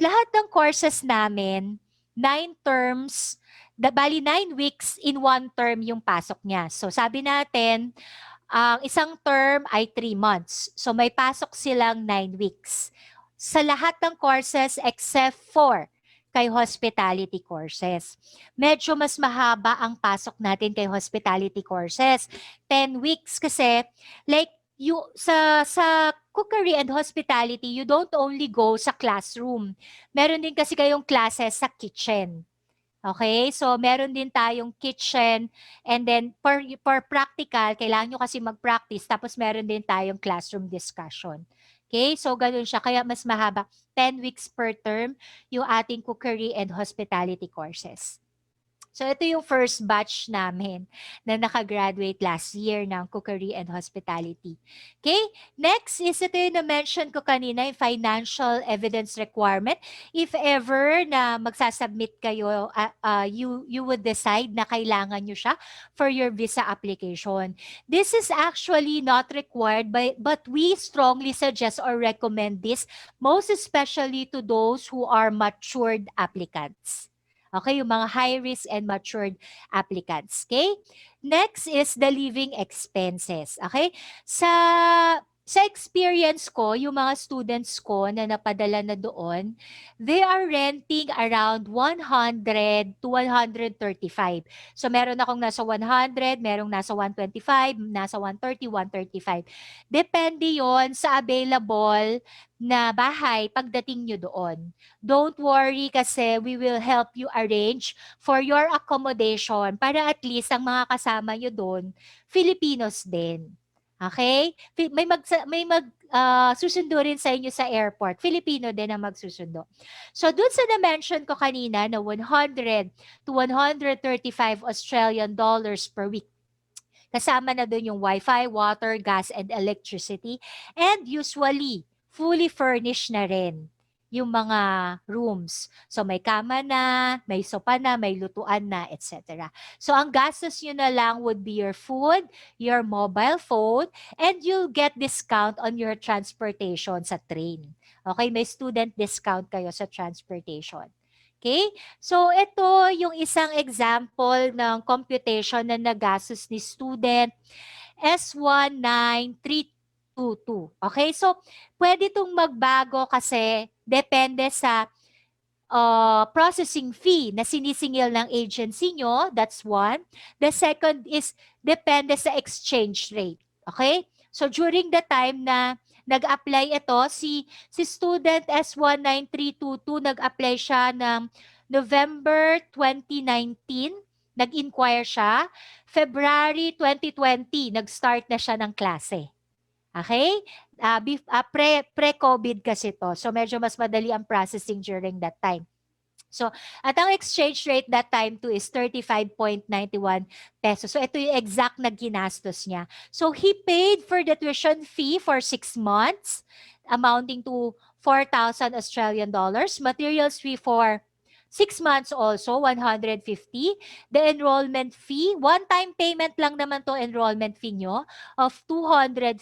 lahat ng courses namin, 9 terms, bali 9 weeks in 1 term yung pasok niya. So, sabi natin, ang isang term ay 3 months. So, may pasok silang 9 weeks. Sa lahat ng courses except for kay hospitality courses. Medyo mas mahaba ang pasok natin kay hospitality courses. 10 weeks kasi, like, sa cookery and hospitality, you don't only go sa classroom. Meron din kasi kayong classes sa kitchen. Okay? So, meron din tayong kitchen and then for practical, kailangan nyo kasi mag-practice tapos meron din tayong classroom discussion. Okay? So, ganun siya. Kaya mas mahaba. 10 weeks per term yung ating cookery and hospitality courses. So, ito yung first batch namin na nakagraduate last year ng Cookery and Hospitality. Okay? Next is ito yung na-mention ko kanina, yung financial evidence requirement. If ever na magsasubmit kayo, you would decide na kailangan nyo siya for your visa application. This is actually not required, but we strongly suggest or recommend this, most especially to those who are matured applicants. Okay, yung mga high risk and matured applicants. Okay? Next is the living expenses. Okay? Sa experience ko, yung mga students ko na napadala na doon, they are renting around 100 to 135. So meron akong nasa 100, merong nasa 125, nasa 130, 135. Depende yon sa available na bahay pagdating nyo doon. Don't worry kasi we will help you arrange for your accommodation para at least ang mga kasama nyo doon, Filipinos din. Okay? May susundo rin sa inyo sa airport. Filipino din ang magsusundo. So, dun sa na-mention ko kanina na 100 to 135 Australian dollars per week. Kasama na dun yung wifi, water, gas, and electricity. And usually, fully furnished na rin yung mga rooms. So, may kama na, may sopa na, may lutuan na, etc. So, ang gastos nyo na lang would be your food, your mobile phone, and you'll get discount on your transportation sa train. Okay? May student discount kayo sa transportation. Okay? So, ito yung isang example ng computation na nagastos ni student S19322. Okay? So, pwede itong magbago kasi depende sa processing fee na sinisingil ng agency nyo. That's one. The second is depende sa exchange rate. Okay? So, during the time na nag-apply ito, si student S19322, nag-apply siya ng November 2019 nag-inquire siya. February 2020, nag-start na siya ng klase. Okay? Pre-COVID kasi to. So medyo mas madali ang processing during that time. So, at ang exchange rate that time to is 35.91 pesos. So, ito yung exact na ginastos niya. So, he paid for the tuition fee for 6 months, amounting to 4,000 Australian dollars. Materials fee for 6 months also, 150. The enrollment fee, one-time payment lang naman to enrollment fee nyo of 250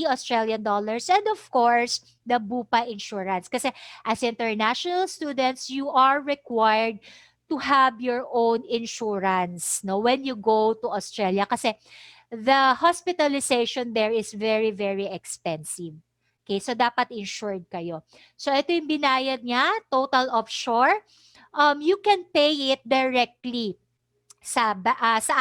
Australian dollars. And of course, the BUPA insurance. Kasi as international students, you are required to have your own insurance, no, when you go to Australia, kasi the hospitalization there is very, very expensive. Okay, so dapat insured kayo. So ito yung binayad niya, total offshore. You can pay it directly sa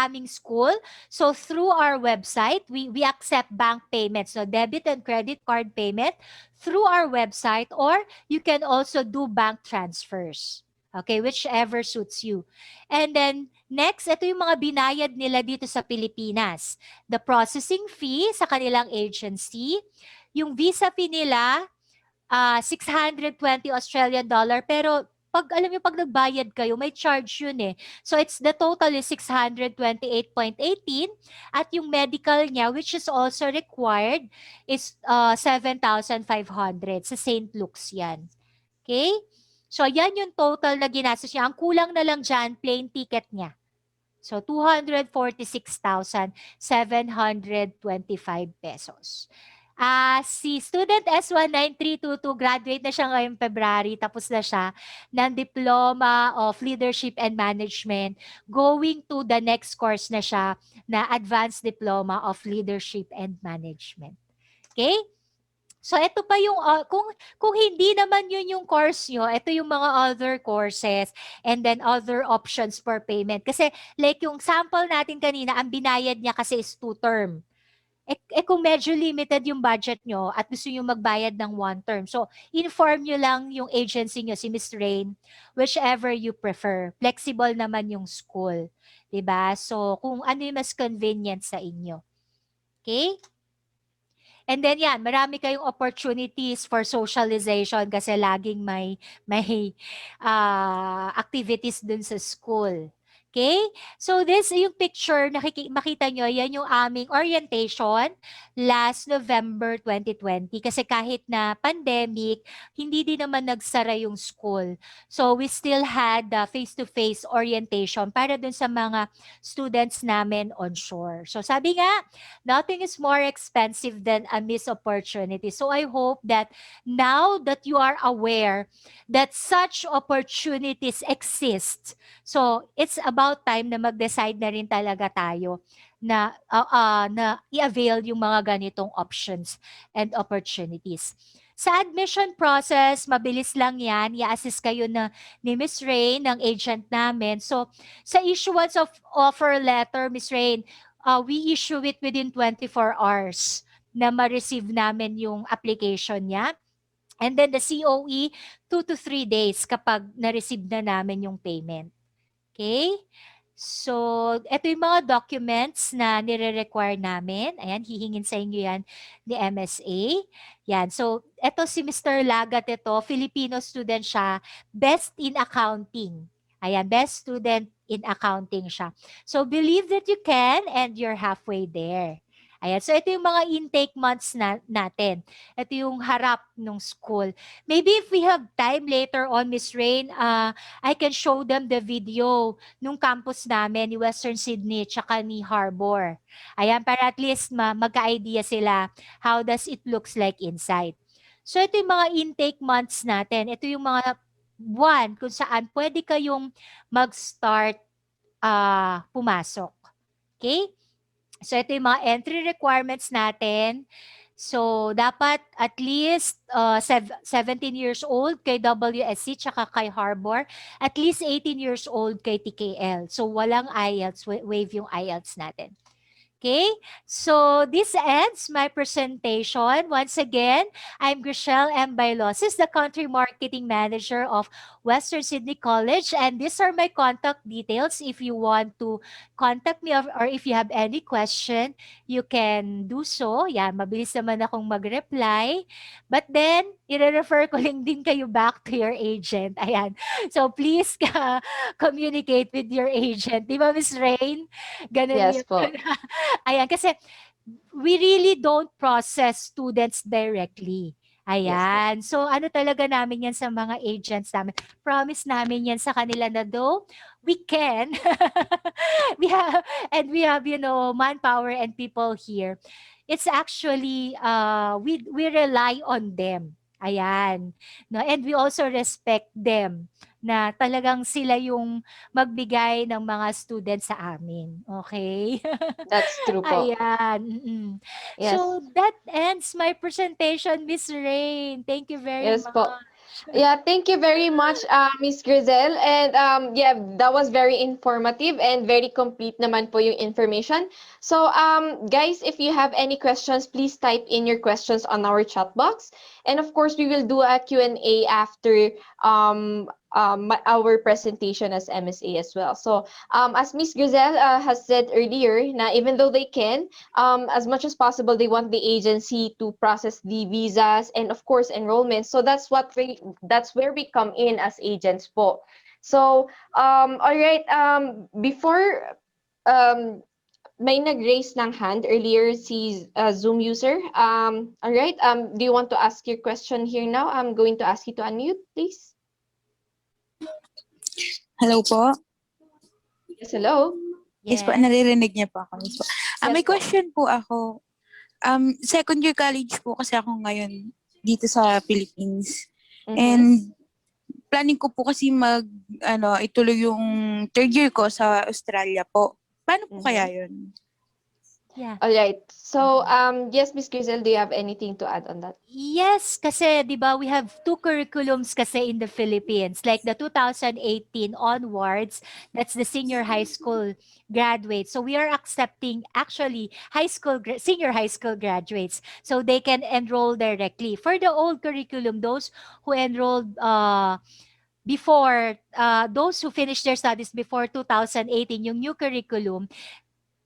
aming school. So through our website, we accept bank payments, so debit and credit card payment through our website, or you can also do bank transfers. Okay, whichever suits you. And then next, ito yung mga binayad nila dito sa Pilipinas. The processing fee sa kanilang agency, yung visa fee nila 620 Australian dollar, pero pag alam niyo, pag nagbayad kayo, may charge yun eh. So it's the total is 628.18, at yung medical niya, which is also required, is 7,500 sa St. Luke's yan. Okay? So yan yung total na ginastos niya. Ang kulang na lang dyan, plane ticket niya. So 246,725 pesos. Si student S19322, graduate na siya ngayong February, tapos na siya ng Diploma of Leadership and Management. Going to the next course na siya na Advanced Diploma of Leadership and Management. Okay? So ito pa yung, kung hindi naman yun yung course nyo, ito yung mga other courses and then other options for payment. Kasi like yung sample natin kanina, ang binayad niya kasi is 2-term. Kung medyo limited yung budget nyo at gusto nyo magbayad ng 1-term, so inform nyo lang yung agency nyo, si Miss Rain, whichever you prefer. Flexible naman yung school. Diba? So kung ano yung mas convenient sa inyo. Okay? And then yan, marami kayong opportunities for socialization kasi laging may activities dun sa school. Okay? So this yung picture, makita nyo, yan yung aming orientation last November 2020. Kasi kahit na pandemic, hindi din naman nagsara yung school. So we still had the face-to-face orientation para dun sa mga students namin onshore. So sabi nga, nothing is more expensive than a missed opportunity. So I hope that now that you are aware that such opportunities exist, so it's about time na mag-decide na rin talaga tayo na i-avail yung mga ganitong options and opportunities. Sa admission process, mabilis lang yan. I-assist kayo ni Miss Rain, ng agent namin. So, sa issuance of offer letter, Miss Rain, we issue it within 24 hours na ma-receive namin yung application niya. And then the COE, 2 to 3 days kapag na-receive na namin yung payment. Okay? So, ito yung mga documents na nire-require namin. Ayan, hihingin sa inyo yan ni MSA. Yan. So, ito si Mr. Lagat ito, Filipino student siya, best in accounting. Ayan, best student in accounting siya. So, believe that you can and you're halfway there. Ayan, so ito yung mga intake months natin. Ito yung harap ng school. Maybe if we have time later on, Miss Rain, I can show them the video nung campus namin ni Western Sydney tsaka ni Harbour. Ayan, para at least magka-idea sila how does it looks like inside. So ito yung mga intake months natin. Ito yung mga buwan kung saan pwede kayong mag-start pumasok. Okay? So ito yung mga entry requirements natin. So dapat at least 17 years old kay WSC tsaka kay Harbour, at least 18 years old kay TKL. So walang IELTS, waive yung IELTS natin. Okay, so this ends my presentation. Once again, I'm Grishelle M. Bailosis, the Country Marketing Manager of Western Sydney College, and these are my contact details. If you want to contact me or if you have any question, you can do so. Yeah, mabilis naman akong mag-reply. But then, i-refer ko lang din kayo back to your agent. Ayan. So please communicate with your agent. Di ba, Miss Rain? Ganun Yes yung po. ayan, kasi we really don't process students directly. Yes po. Ayan. So, ano talaga namin yan sa mga agents namin. Promise namin yan sa kanila na though we can. we have, manpower and people here. It's actually, we rely on them. Ayan. No? And we also respect them na talagang sila yung magbigay ng mga students sa amin. Okay? That's true po. Ayan, mm. Yes. So that ends my presentation, Miss Rain. Thank you very Yes po. much. Yeah, thank you very much, Miss Grizel. And yeah, that was very informative and very complete naman po yung information. So, guys, if you have any questions, please type in your questions on our chat box. And of course, we will do a Q&A after our presentation as MSA as well. So, as Miss Grizel has said earlier, na even though they can, as much as possible, they want the agency to process the visas and of course enrollment. So that's where we come in as agents po. So all right, before may nag-raise ng hand earlier si Zoom user. All right, do you want to ask your question here now? I'm going to ask you to unmute, please. Hello po. Yes, hello. Yes po, Yes. naririnig niya po ako. Yes po. Yes May po. question po ako. Second year college po kasi ako ngayon dito sa Philippines. And planning ko po kasi ituloy yung third year ko sa Australia po. Paano po kaya yun? Yeah. All right. So, yes, Miss Grizel, do you have anything to add on that? Yes, kasi 'di ba we have two curriculums kasi in the Philippines. Like the 2018 onwards, that's the senior high school graduates. So we are accepting actually senior high school graduates. So they can enroll directly. For the old curriculum, those who enrolled before those who finished their studies before 2018, yung new curriculum,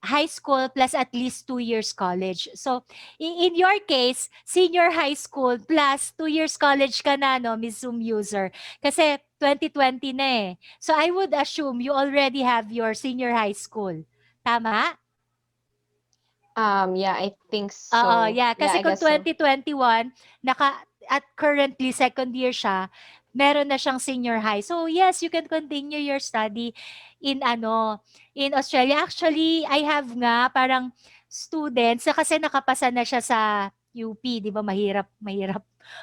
high school plus at least 2 years college. So, in your case, senior high school plus 2 years college ka na, no, Miss Zoom user. Kasi 2020 na eh. So, I would assume you already have your senior high school. Tama? Yeah, I think Oo, so. yeah. Kasi I kung guess so. 2021, at currently second year siya, meron na siyang senior high. So yes, you can continue your study in in Australia. Actually, I have nga parang students kasi nakapasa na siya sa UP, 'di ba? Mahirap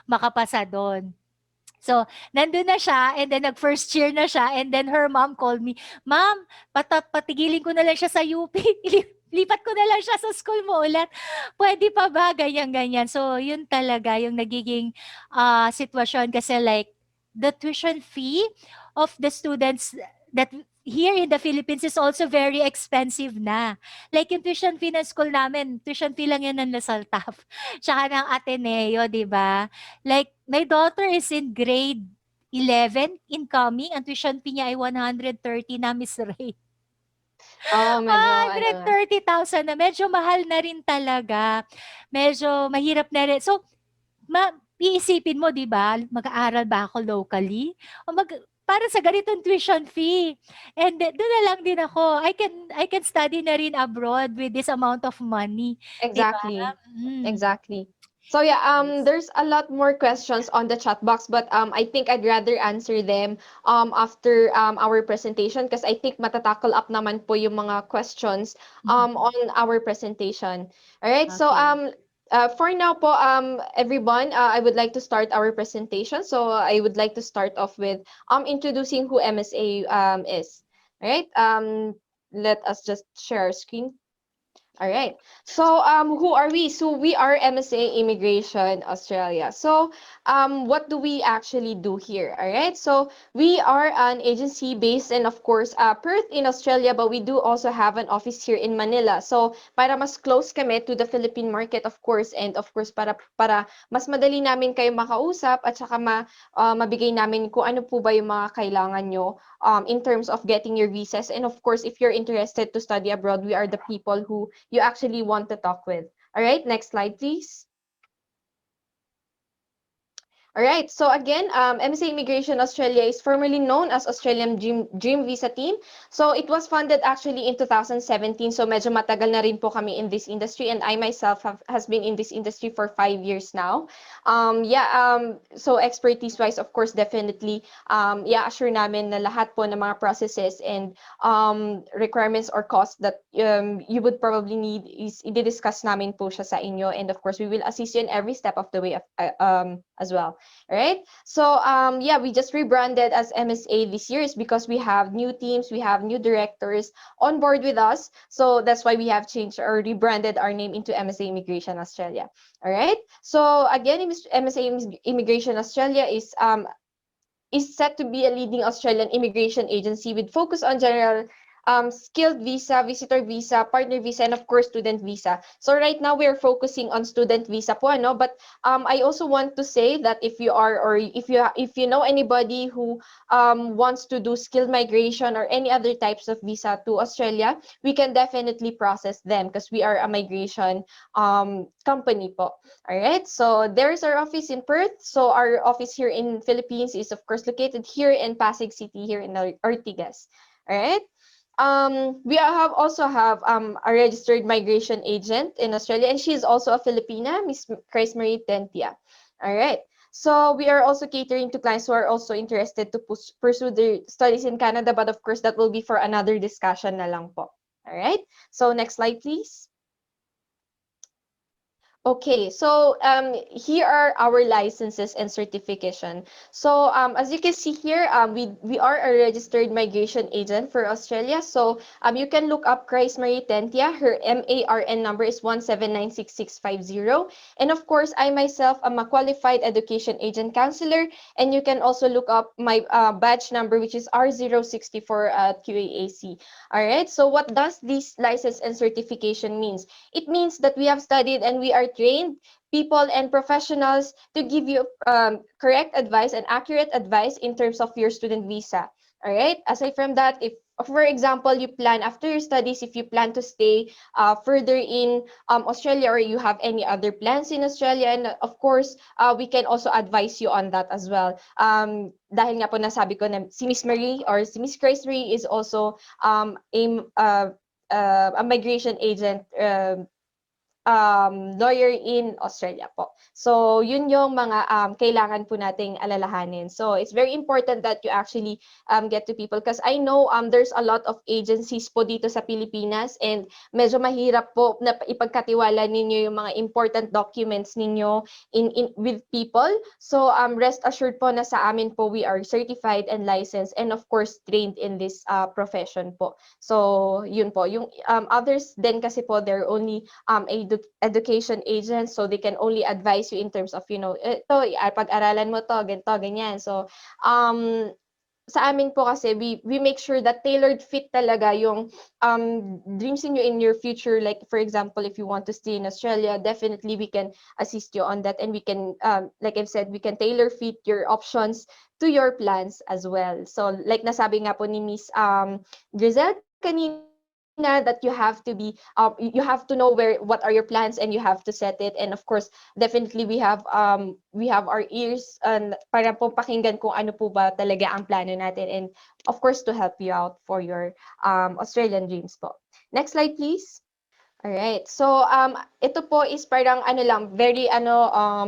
makapasa doon. So, nandun na siya and then nag-first year na siya and then her mom called me, "Ma'am, patigilin ko na lang siya sa UP. Lipat ko na lang siya sa school mo ulit. Pwede pa ba?" Ganyan-ganyan. So, yun talaga yung nagiging sitwasyon kasi like the tuition fee of the students that here in the Philippines is also very expensive na. Like yung tuition fee ng school namin, tuition fee lang yan ng Lasal TAF. Tsaka ng Ateneo, di ba? Like, my daughter is in grade 11 incoming. Ang tuition fee niya ay 130 na, Miss Ray. Oh, medyo ano na. 130,000 na. Medyo mahal na rin talaga. Medyo mahirap na rin. So, iisipin mo, di ba, mag-aaral ba ako locally? O para sa ganitong tuition fee. And doon na lang din ako. I can study na rin abroad with this amount of money. Di ba? Exactly. Exactly. So yeah, there's a lot more questions on the chat box, but I think I'd rather answer them after our presentation because I think matatackle up naman po yung mga questions on our presentation. All right. So Okay. for now po everyone, I would like to start our presentation. So I would like to start off with introducing who MSA is. All right. Let us just share our screen. All right. So, who are we? So, we are MSA Immigration Australia. So, what do we actually do here? All right. So, we are an agency based in, of course, Perth in Australia, but we do also have an office here in Manila. So, para mas close kami to the Philippine market, of course, and of course, para mas madali namin kayo makausap at saka mabigay namin kung ano po ba yung mga kailangan nyo in terms of getting your visas. And of course, if you're interested to study abroad, we are the people who you actually want to talk with. All right, next slide, please. All right, so again, MSA Immigration Australia is formerly known as Australian Dream Visa Team. So it was founded actually in 2017. So medyo matagal na rin po kami in this industry, and I myself has been in this industry for 5 years now. So expertise-wise, of course, definitely, assure namin na lahat po ng mga processes and requirements or costs that you would probably need is i-discuss namin po siya sa inyo. And of course, we will assist you in every step of the way as well. All right. So we just rebranded as MSA this year is because we have new teams, we have new directors on board with us. So that's why we have changed or rebranded our name into MSA Immigration Australia. All right. So again, MSA Immigration Australia is set to be a leading Australian immigration agency with focus on general skilled visa, visitor visa, partner visa, and of course, student visa. So right now, we're focusing on student visa po, ano? But I also want to say that if you are, or if you know anybody who wants to do skilled migration or any other types of visa to Australia, we can definitely process them because we are a migration company po. All right, so there's our office in Perth. So our office here in Philippines is of course located here in Pasig City here in Ortigas. All right. Also have a registered migration agent in Australia, and she is also a Filipina, Miss Grace Marie Tentia. All right. So we are also catering to clients who are also interested to pursue their studies in Canada, but of course that will be for another discussion na lang po. All right. So next slide, please. Okay, so here are our licenses and certification. So as you can see here, we are a registered migration agent for Australia. So you can look up Grace Marie Tentia. Her MARN number is 1796650. And of course, I myself am a qualified education agent counselor. And you can also look up my badge number, which is R064 at QAAC. All right, so what does this license and certification means? It means that we have studied and we are trained people and professionals to give you correct advice and accurate advice in terms of your student visa. All right. Aside from that, if, for example, you plan after your studies, if you plan to stay further in Australia or you have any other plans in Australia, and of course, we can also advise you on that as well. Dahil nga po nasabi ko na si Miss Marie or si Miss Grace Marie is also a migration agent lawyer in Australia po. So, yun yung mga kailangan po nating alalahanin. So, it's very important that you actually get to people because I know there's a lot of agencies po dito sa Pilipinas and medyo mahirap po na ipagkatiwala ninyo yung mga important documents ninyo with people. So, rest assured po na sa amin po we are certified and licensed and of course trained in this profession po. So, yun po. Yung others din kasi po they're only education agents, so they can only advise you in terms of, ito, pag-aralan mo to, ganito, ganyan. So, sa amin po kasi, we make sure that tailored fit talaga yung dreams niyo in your future. Like, for example, if you want to stay in Australia, definitely we can assist you on that. And we can, like I've said, we can tailor fit your options to your plans as well. So, like nasabi nga po ni Miss Grizel kanina, that you have to be you have to know what are your plans and you have to set it. And of course definitely we have our ears para po pakinggan kung ano po ba talaga ang plano natin, and of course to help you out for your Australian dreams po. Next slide please. All right. So ito po is parang very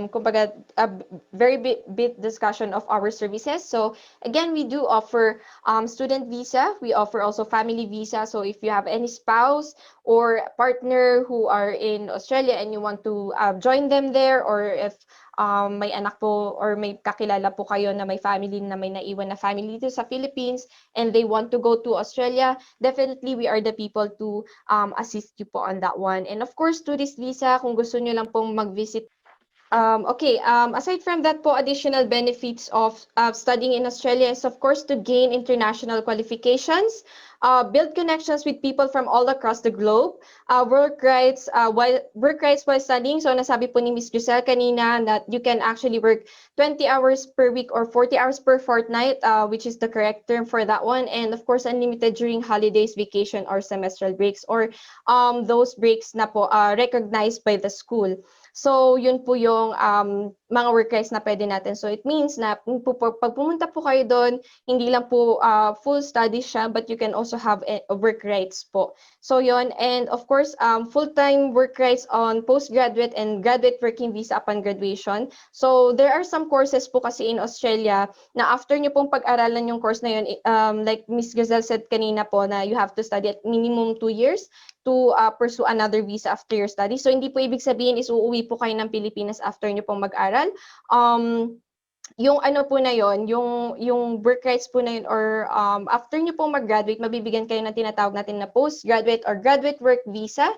kumbaga a very bit discussion of our services. So again, we do offer student visa. We offer also family visa. So if you have any spouse or partner who are in Australia and you want to join them there, or if may anak po or may kakilala po kayo na may family na may naiwan na family dito sa Philippines and they want to go to Australia, definitely we are the people to assist you po on that one. And of course, tourist visa, kung gusto nyo lang pong mag-visit. Aside from that po, additional benefits of studying in Australia is of course to gain international qualifications, build connections with people from all across the globe, work rights while studying. So nasabi po ni Miss Giselle kanina that you can actually work 20 hours per week or 40 hours per fortnight, which is the correct term for that one. And of course, unlimited during holidays, vacation, or semestral breaks, or those breaks na po recognized by the school. So, yun po yung mga work rights na pwede natin. So, it means na pag pumunta po kayo doon, hindi lang po full studies siya, but you can also have work rights po. So, yun. And of course, full-time work rights on postgraduate and graduate working visa upon graduation. So, there are some courses po kasi in Australia na after nyo pong pag-aralan yung course na yun, like Miss Gazelle said kanina po na you have to study at minimum 2 years to pursue another visa after your study. So, hindi po ibig sabihin is uuwi po kayo ng Pilipinas after nyo pong mag-aral. Yung ano po na yon, yung work rights po na yun, or after nyo pong mag-graduate, mabibigyan kayo ng tinatawag natin na postgraduate or graduate work visa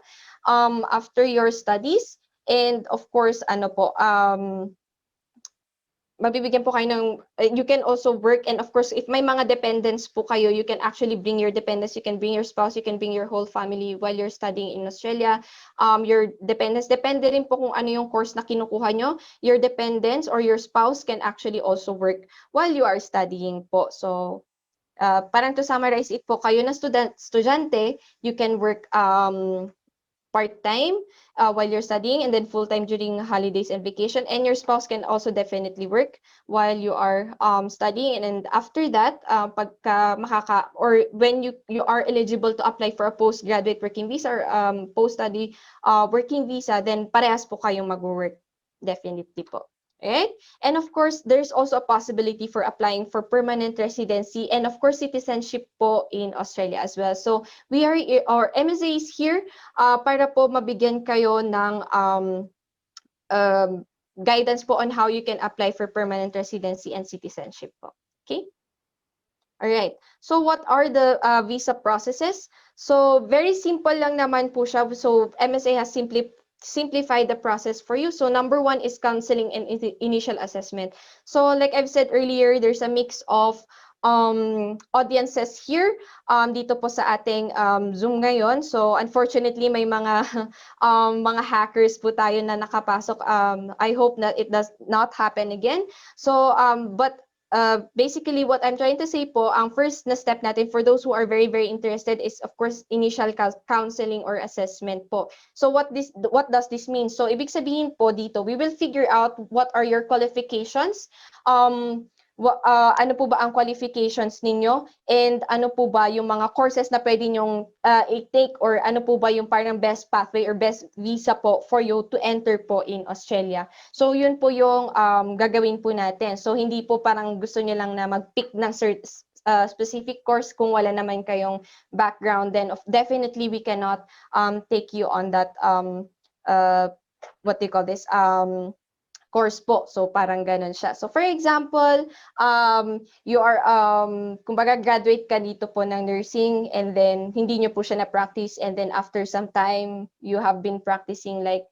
after your studies. And of course, ano po, mabibigyan po kayo ng, you can also work, and of course, if may mga dependents po kayo, you can actually bring your dependents, you can bring your spouse, you can bring your whole family while you're studying in Australia. Your dependents, depende rin po kung ano yung course na kinukuha nyo, your dependents or your spouse can actually also work while you are studying po. So, parang to summarize it po, kayo na estudyante, you can work part-time while you're studying, and then full-time during holidays and vacation, and your spouse can also definitely work while you are studying. And then after that, pagka or when you are eligible to apply for a postgraduate working visa or post-study working visa, then parehas po kayong mag-work definitely po. Right? And of course, there's also a possibility for applying for permanent residency and of course citizenship po in Australia as well. So we are, our MSA is here para po mabigyan kayo ng guidance po on how you can apply for permanent residency and citizenship po. Okay? All right. So what are the visa processes? So very simple lang naman po siya. So MSA has simplify the process for you. So number one is counseling and initial assessment. So like I've said earlier, there's a mix of audiences here dito po sa ating Zoom ngayon. So unfortunately may mga mga hackers po tayo na nakapasok. I hope that it does not happen again. So but basically what I'm trying to say po, ang first na step natin for those who are very, very interested is of course initial counseling or assessment po. So what does this mean? So ibig sabihin po dito, we will figure out what are your qualifications, ano po ba ang qualifications ninyo, and ano po ba yung mga courses na pwede nyong i-take, or ano po ba yung parang best pathway or best visa po for you to enter po in Australia. So yun po yung gagawin po natin. So hindi po parang gusto nyo lang na mag-pick ng specific course kung wala naman kayong background, then definitely we cannot take you on that what do you call this course po. So parang ganun siya. So for example, you are kumbaga graduate ka dito po ng nursing, and then hindi nyo po siya na practice, and then after some time you have been practicing like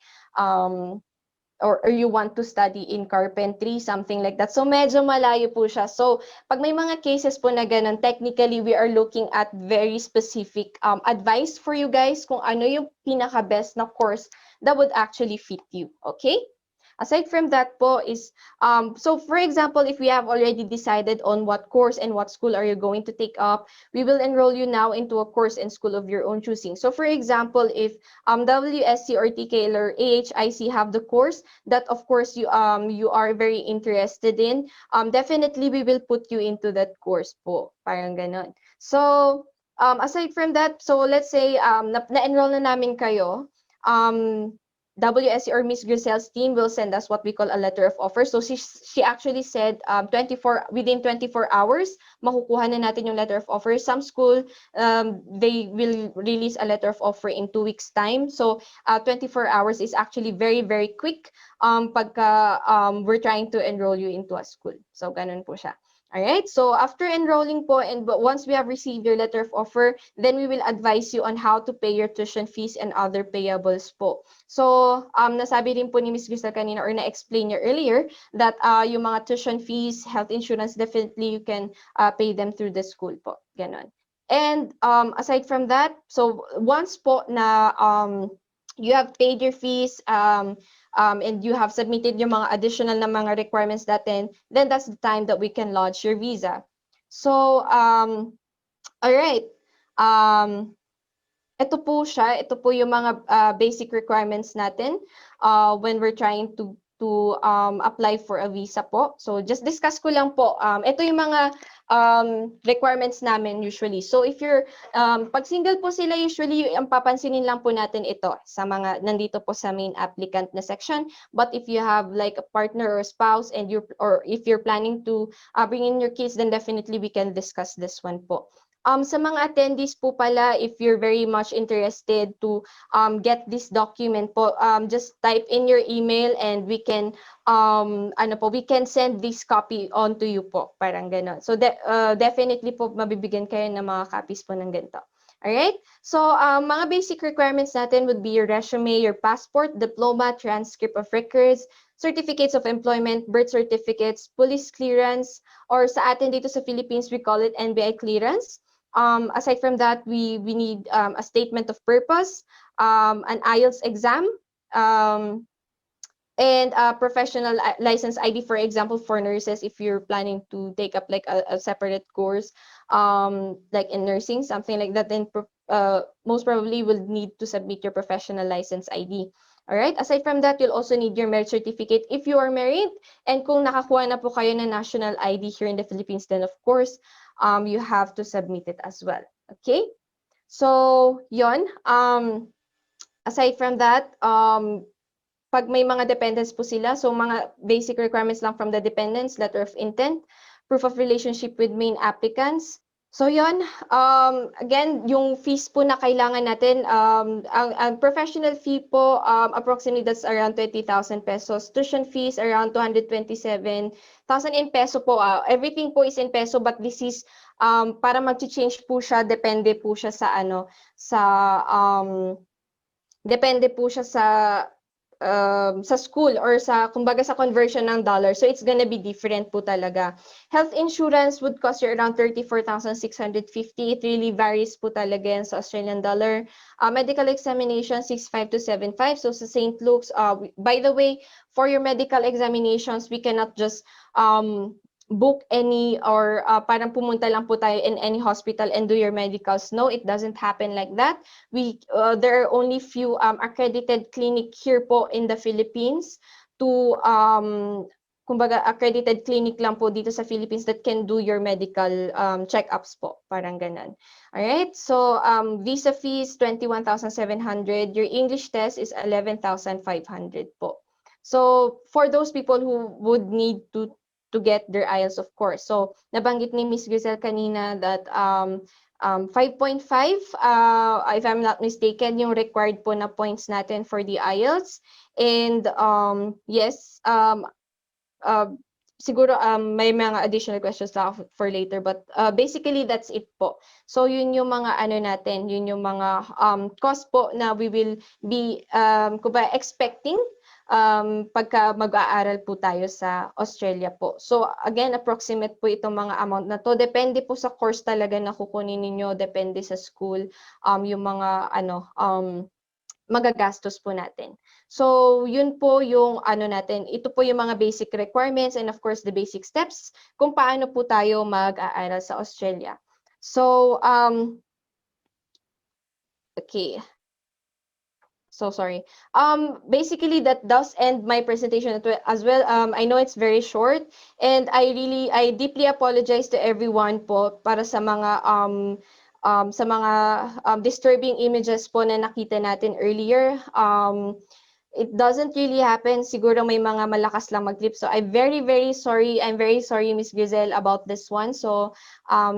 or you want to study in carpentry, something like that. So medyo malayo po siya. So pag may mga cases po na ganun, technically we are looking at very specific advice for you guys kung ano yung pinaka-best na course that would actually fit you. Okay? Aside from that po is, so for example, if we have already decided on what course and what school are you going to take up, we will enroll you now into a course and school of your own choosing. So for example, if WSC or TKL or AHIC have the course that of course you are very interested in, definitely we will put you into that course po. Parang ganon. So aside from that, so let's say na-enroll na namin kayo, WSC or Miss Grisel's team will send us what we call a letter of offer. So she actually said within 24 hours, makukuha na natin yung letter of offer. Some school, they will release a letter of offer in 2 weeks time. So 24 hours is actually very, very quick pagka we're trying to enroll you into a school. So ganun po siya. Alright, so after enrolling po and once we have received your letter of offer, then we will advise you on how to pay your tuition fees and other payables po. So, nasabi din po ni Ms. Grisel kanina or na-explain niya earlier that yung mga tuition fees, health insurance, definitely you can pay them through the school po. Ganon. And aside from that, so once po na you have paid your fees, and you have submitted yung mga additional na mga requirements natin, then that's the time that we can launch your visa. So, all right. Ito po siya. Ito po yung mga basic requirements natin when we're trying to apply for a visa po. So, just discuss ko lang po. Ito yung mga requirements namin usually. So, if you're, pag single po sila, usually, ang papansinin lang po natin ito sa mga, nandito po sa main applicant na section. But if you have like a partner or a spouse and or if you're planning to bring in your kids, then definitely we can discuss this one po. Sa mga attendees po pala, if you're very much interested to get this document po, just type in your email and we can we can send this copy on to you po, parang gano'n. So definitely po mabibigyan kayo ng mga copies po ng ganito. Alright? So mga basic requirements natin would be your resume, your passport, diploma, transcript of records, certificates of employment, birth certificates, police clearance, or sa atin dito sa Philippines we call it NBI clearance. Aside from that, we need a statement of purpose, an IELTS exam, and a professional license ID, for example, for nurses, if you're planning to take up like a separate course, like in nursing, something like that, then most probably will need to submit your professional license ID. All right. Aside from that, you'll also need your marriage certificate if you are married. And kung nakakuha na po kayo ng national ID here in the Philippines, then of course, you have to submit it as well. Okay. So, yon. Aside from that, pag may mga dependents po sila, so mga basic requirements lang from the dependents, letter of intent, proof of relationship with main applicants. So yon, again, yung fees po na kailangan natin, ang professional fee po, approximately that's around 20,000 pesos. Tuition fees around 227,000 in peso po. Everything po is in peso, but this is para mag-change po siya, depende po siya sa depende po siya sa school or kumbaga sa conversion ng dollar. So it's gonna be different po talaga. Health insurance would cost you around 34,650. It really varies po talaga yan sa Australian dollar. Medical examination, 6,500 to 7,500. So sa St. Luke's, by the way, for your medical examinations, we cannot just book any or parang pumunta lang po tayo in any hospital and do your medicals. No, it doesn't happen like that. There are only few accredited clinic here po in the Philippines to kumbaga accredited clinic lang po dito sa Philippines that can do your medical checkups po, parang ganun. All right? So visa fees 21,700, your English test is 11,500 po. So for those people who would need to get their IELTS, of course. So, nabanggit ni Ms. Grisel kanina that 5.5, if I'm not mistaken, yung required po na points natin for the IELTS. And yes, siguro may mga additional questions na for later, but basically that's it po. So, yun yung mga natin, yun yung mga cost po na we will be expecting pagka mag-aaral po tayo sa Australia po. So again, approximate po itong mga amount na to. Depende po sa course talaga na kukunin ninyo, depende sa school, yung mga magagastos po natin. So yun po yung natin. Ito po yung mga basic requirements and of course the basic steps kung paano po tayo mag-aaral sa Australia. So okay. So sorry. Basically that does end my presentation as well. I know it's very short and I deeply apologize to everyone po para sa mga disturbing images po na nakita natin earlier. it doesn't really happen. Siguro may mga malakas lang mag-trip. So I'm very, very sorry. I'm very sorry, Miss Grizel, about this one. So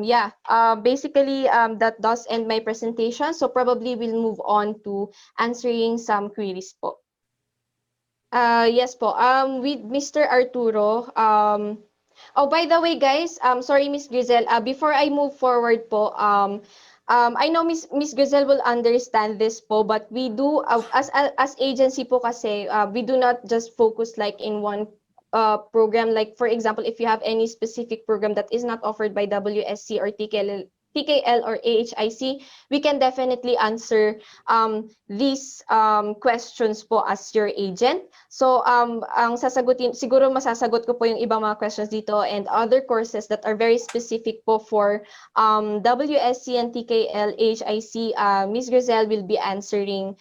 yeah, basically that does end my presentation. So probably we'll move on to answering some queries po. Yes po. With Mr. Arturo, oh, by the way, guys, sorry, Miss Grizel, before I move forward po, I know Miss Grizel will understand this po, but we do, as agency po kasi, we do not just focus like in one program. Like, for example, if you have any specific program that is not offered by WSC or TKL or AHIC, we can definitely answer these questions po as your agent. So ang sasagutin, siguro masasagot ko po yung ibang mga questions dito and other courses that are very specific po for WSC and TKL, AHIC. Ms. Grizel will be answering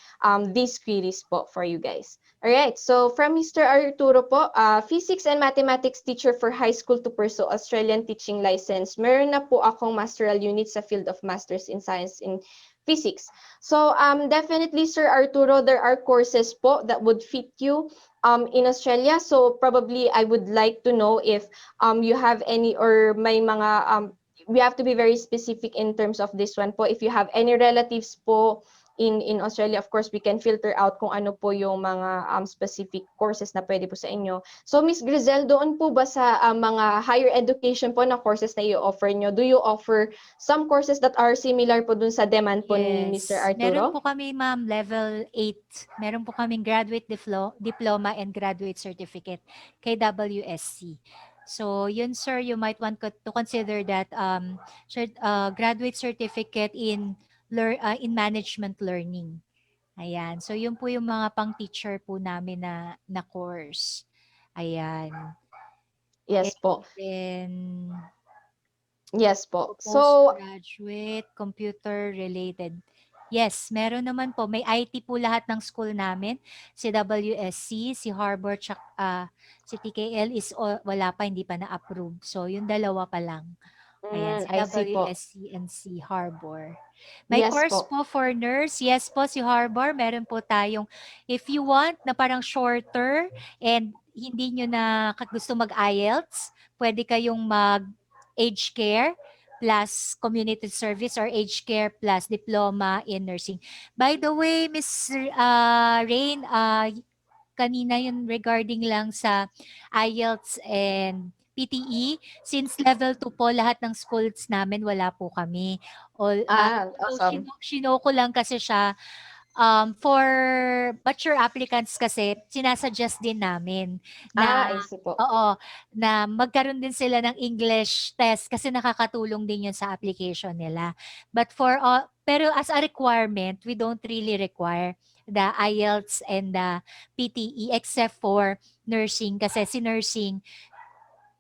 these queries po for you guys. Alright, so from Mr. Arturo po, physics and mathematics teacher for high school to pursue Australian teaching license. Meron na po akong masteral unit sa field of Masters in Science in Physics. So definitely, Sir Arturo, there are courses po that would fit you in Australia. So probably I would like to know if you have any or may mga, we have to be very specific in terms of this one po. If you have any relatives po in Australia, of course, we can filter out kung ano po yung mga specific courses na pwede po sa inyo. So, Miss Grizel, doon po ba sa mga higher education po na courses na i-offer nyo, do you offer some courses that are similar po dun sa demand po ni Mr. Meron Arturo? po kami, ma'am, level 8. Meron po kaming graduate diploma and graduate certificate, KWSC. So, yun, sir, you might want to consider that graduate certificate in management learning. Ayan. So, yun po yung mga pang-teacher po namin na course. Ayan. Yes po. And yes po. So, postgraduate, computer-related. Yes, meron naman po. May IT po lahat ng school namin. Si WSC, si Harbour, si TKL is wala pa, hindi pa na-approve. So, yung dalawa pa lang. Ayan, si I see po. WSC and si Harbour. May Yes course po. po for nurse. Yes po, si Harbour. Meron po tayong, if you want, na parang shorter and hindi nyo na gusto mag-IELTS, pwede kayong mag-age care plus community service or age care plus diploma in nursing. By the way, Miss Rain, kanina yun regarding lang sa IELTS and PTE, since level 2 po lahat ng schools namin wala po kami. So awesome. shino ko lang kasi siya for mature applicants kasi sinasuggest din namin na I see po. na magkaroon din sila ng English test kasi nakakatulong din yun sa application nila. But pero as a requirement, we don't really require the IELTS and the PTE except for nursing kasi si nursing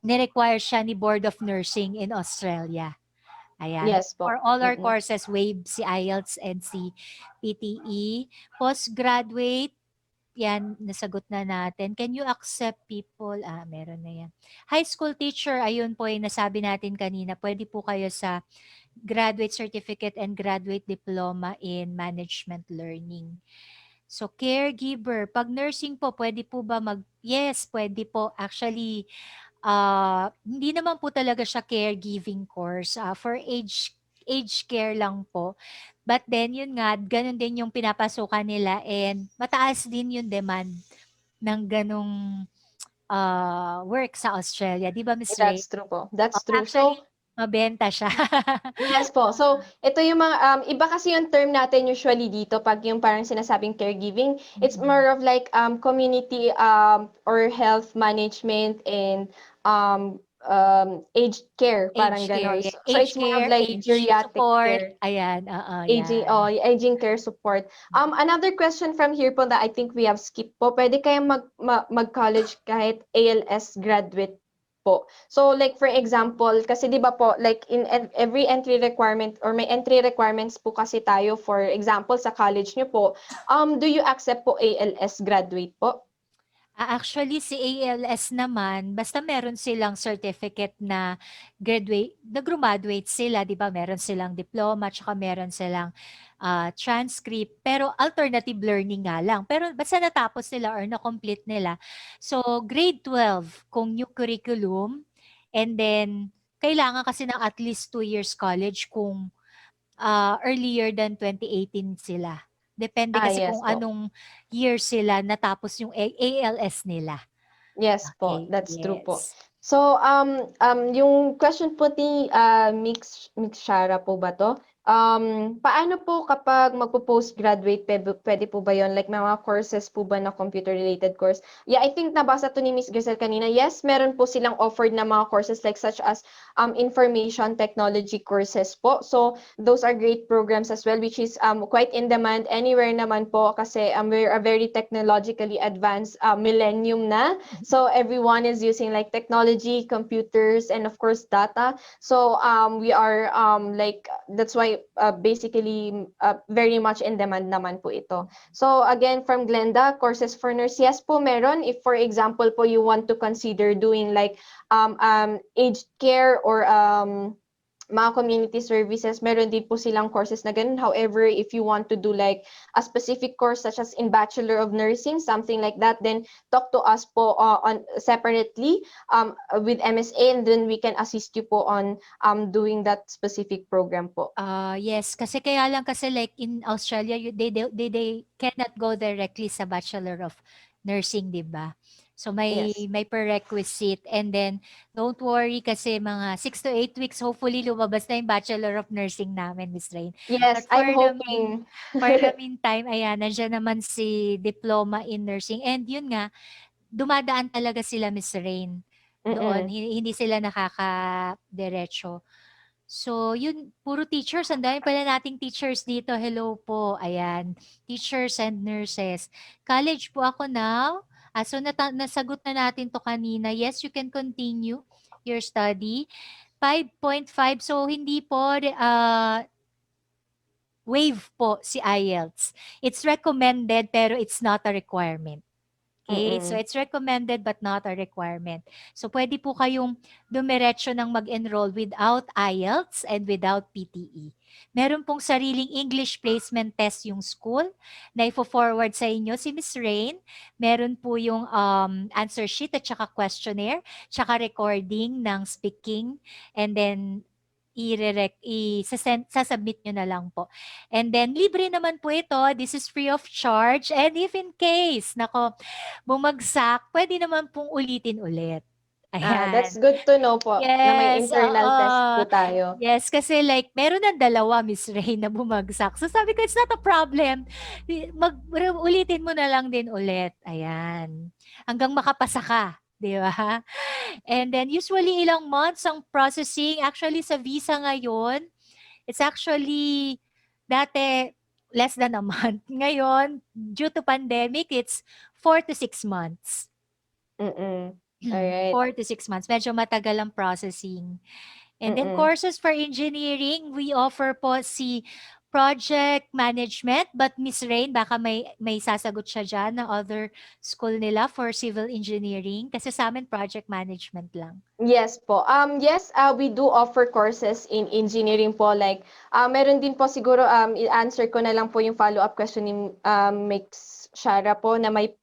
ni-require siya ni Board of Nursing in Australia. Ayan. Yes po. For all our courses, waive si IELTS and si PTE. Postgraduate, yan, nasagot na natin. Can you accept people? Meron na yan. High school teacher, ayun po yung nasabi natin kanina. Pwede po kayo sa graduate certificate and graduate diploma in management learning. So, caregiver. Pag nursing po, pwede po ba yes, pwede po. Actually, hindi naman po talaga siya caregiving course. For age care lang po. But then, yun nga, ganun din yung pinapasukan nila and mataas din yung demand ng ganong work sa Australia. Di ba, Ms. Ray? That's true po. That's true. Actually, So, mabenta siya. yes po. So, ito yung mga, iba kasi yung term natin usually dito pag yung parang sinasabing caregiving. It's more of like community or health management and aged care, parang ganon. Yeah. So, it's more of like geriatric support. care. Ayan, Aging care support. Another question from here po that I think we have skipped po, pwede kayong mag-college kahit ALS graduate po. So like for example, kasi 'di ba po like in every entry requirement or may entry requirements po kasi tayo, for example sa college nyo po, do you accept po ALS graduate po? Actually, si ALS naman, basta meron silang certificate na graduate sila, di ba? Meron silang diploma, tsaka meron silang transcript, pero alternative learning nga lang. Pero basta natapos nila or na-complete nila. So, grade 12, kung new curriculum, and then, kailangan kasi ng at least 2 years college kung earlier than 2018 sila. Depende kasi kung Yes po. anong year sila natapos yung ALS nila. Yes po, Okay, that's true po. yes. So, yung question po ni Mix Shara po ba to? Paano po kapag magpo-postgraduate, pwede po ba yon? Like, may mga courses po ba na computer-related course? Yeah, I think nabasa to ni Miss Grisel kanina. Yes, meron po silang offered na mga courses like such as information technology courses po. So, those are great programs as well, which is quite in demand anywhere naman po kasi we're a very technologically advanced millennium na. So everyone is using like technology, computers, and of course data. So we are like that's why basically very much in demand naman po ito. So again, from Glenda, courses for nurse, yes po meron. If for example po you want to consider doing like aged care or mga community services, meron din po silang courses na ganun. However, if you want to do like a specific course such as in Bachelor of Nursing, something like that, then talk to us po on separately with MSA, and then we can assist you po on doing that specific program po. Yes, kasi kaya lang kasi like in Australia, they cannot go directly sa Bachelor of Nursing, di ba? So Yes. may prerequisite, and then don't worry kasi mga 6 to 8 weeks hopefully lumabas na yung Bachelor of Nursing namin, Miss Rain. But Yes, I'm hoping. for the meantime, ayan, nandiyan naman si Diploma in Nursing, and yun nga, dumadaan talaga sila, Miss Rain. Doon, Mm-mm. hindi sila nakaka-diretso. So, yun, puro teachers. Ang dami pala nating teachers dito. Hello po. Ayan. Teachers and nurses. College po ako now. So, nasagot na natin to kanina. Yes, you can continue your study. 5.5. So, hindi po wave po si IELTS. It's recommended pero it's not a requirement. Okay, so Mm-mm. it's recommended but not a requirement. So pwede po kayong dumiretso ng mag-enroll without IELTS and without PTE. Meron pong sariling English placement test yung school na ifo-forward sa inyo si Miss Rain. Meron po yung answer sheet at saka questionnaire, tsaka recording ng speaking, and then sasubmit nyo na lang po. And then, libre naman po ito. This is free of charge. And if in case, nako, bumagsak, pwede naman pong ulitin ulit. That's Ayan. good to know po na may Yes, internal oo. test po tayo. Yes, kasi like, meron ng dalawa, Miss Ray, na bumagsak. So sabi ko, it's not a problem. Ulitin mo na lang din ulit. Ayan. Hanggang makapasa ka. Di ba? And then, usually ilang months ang processing. Actually, sa visa ngayon, it's actually, dati, less than a month. Ngayon, due to pandemic, it's 4 to 6 months. Mm-mm. Alright. 4 to 6 months. Medyo matagal ang processing. And then Mm-mm. courses for engineering, we offer po si project management, but Miss Rain, baka may sasagot siya dyan na other school nila for civil engineering. Kasi sa amin, project management lang. Yes po. Yes, we do offer courses in engineering po. Like, meron din po siguro, i-answer ko na lang po yung follow-up question ni Mix Shara po na may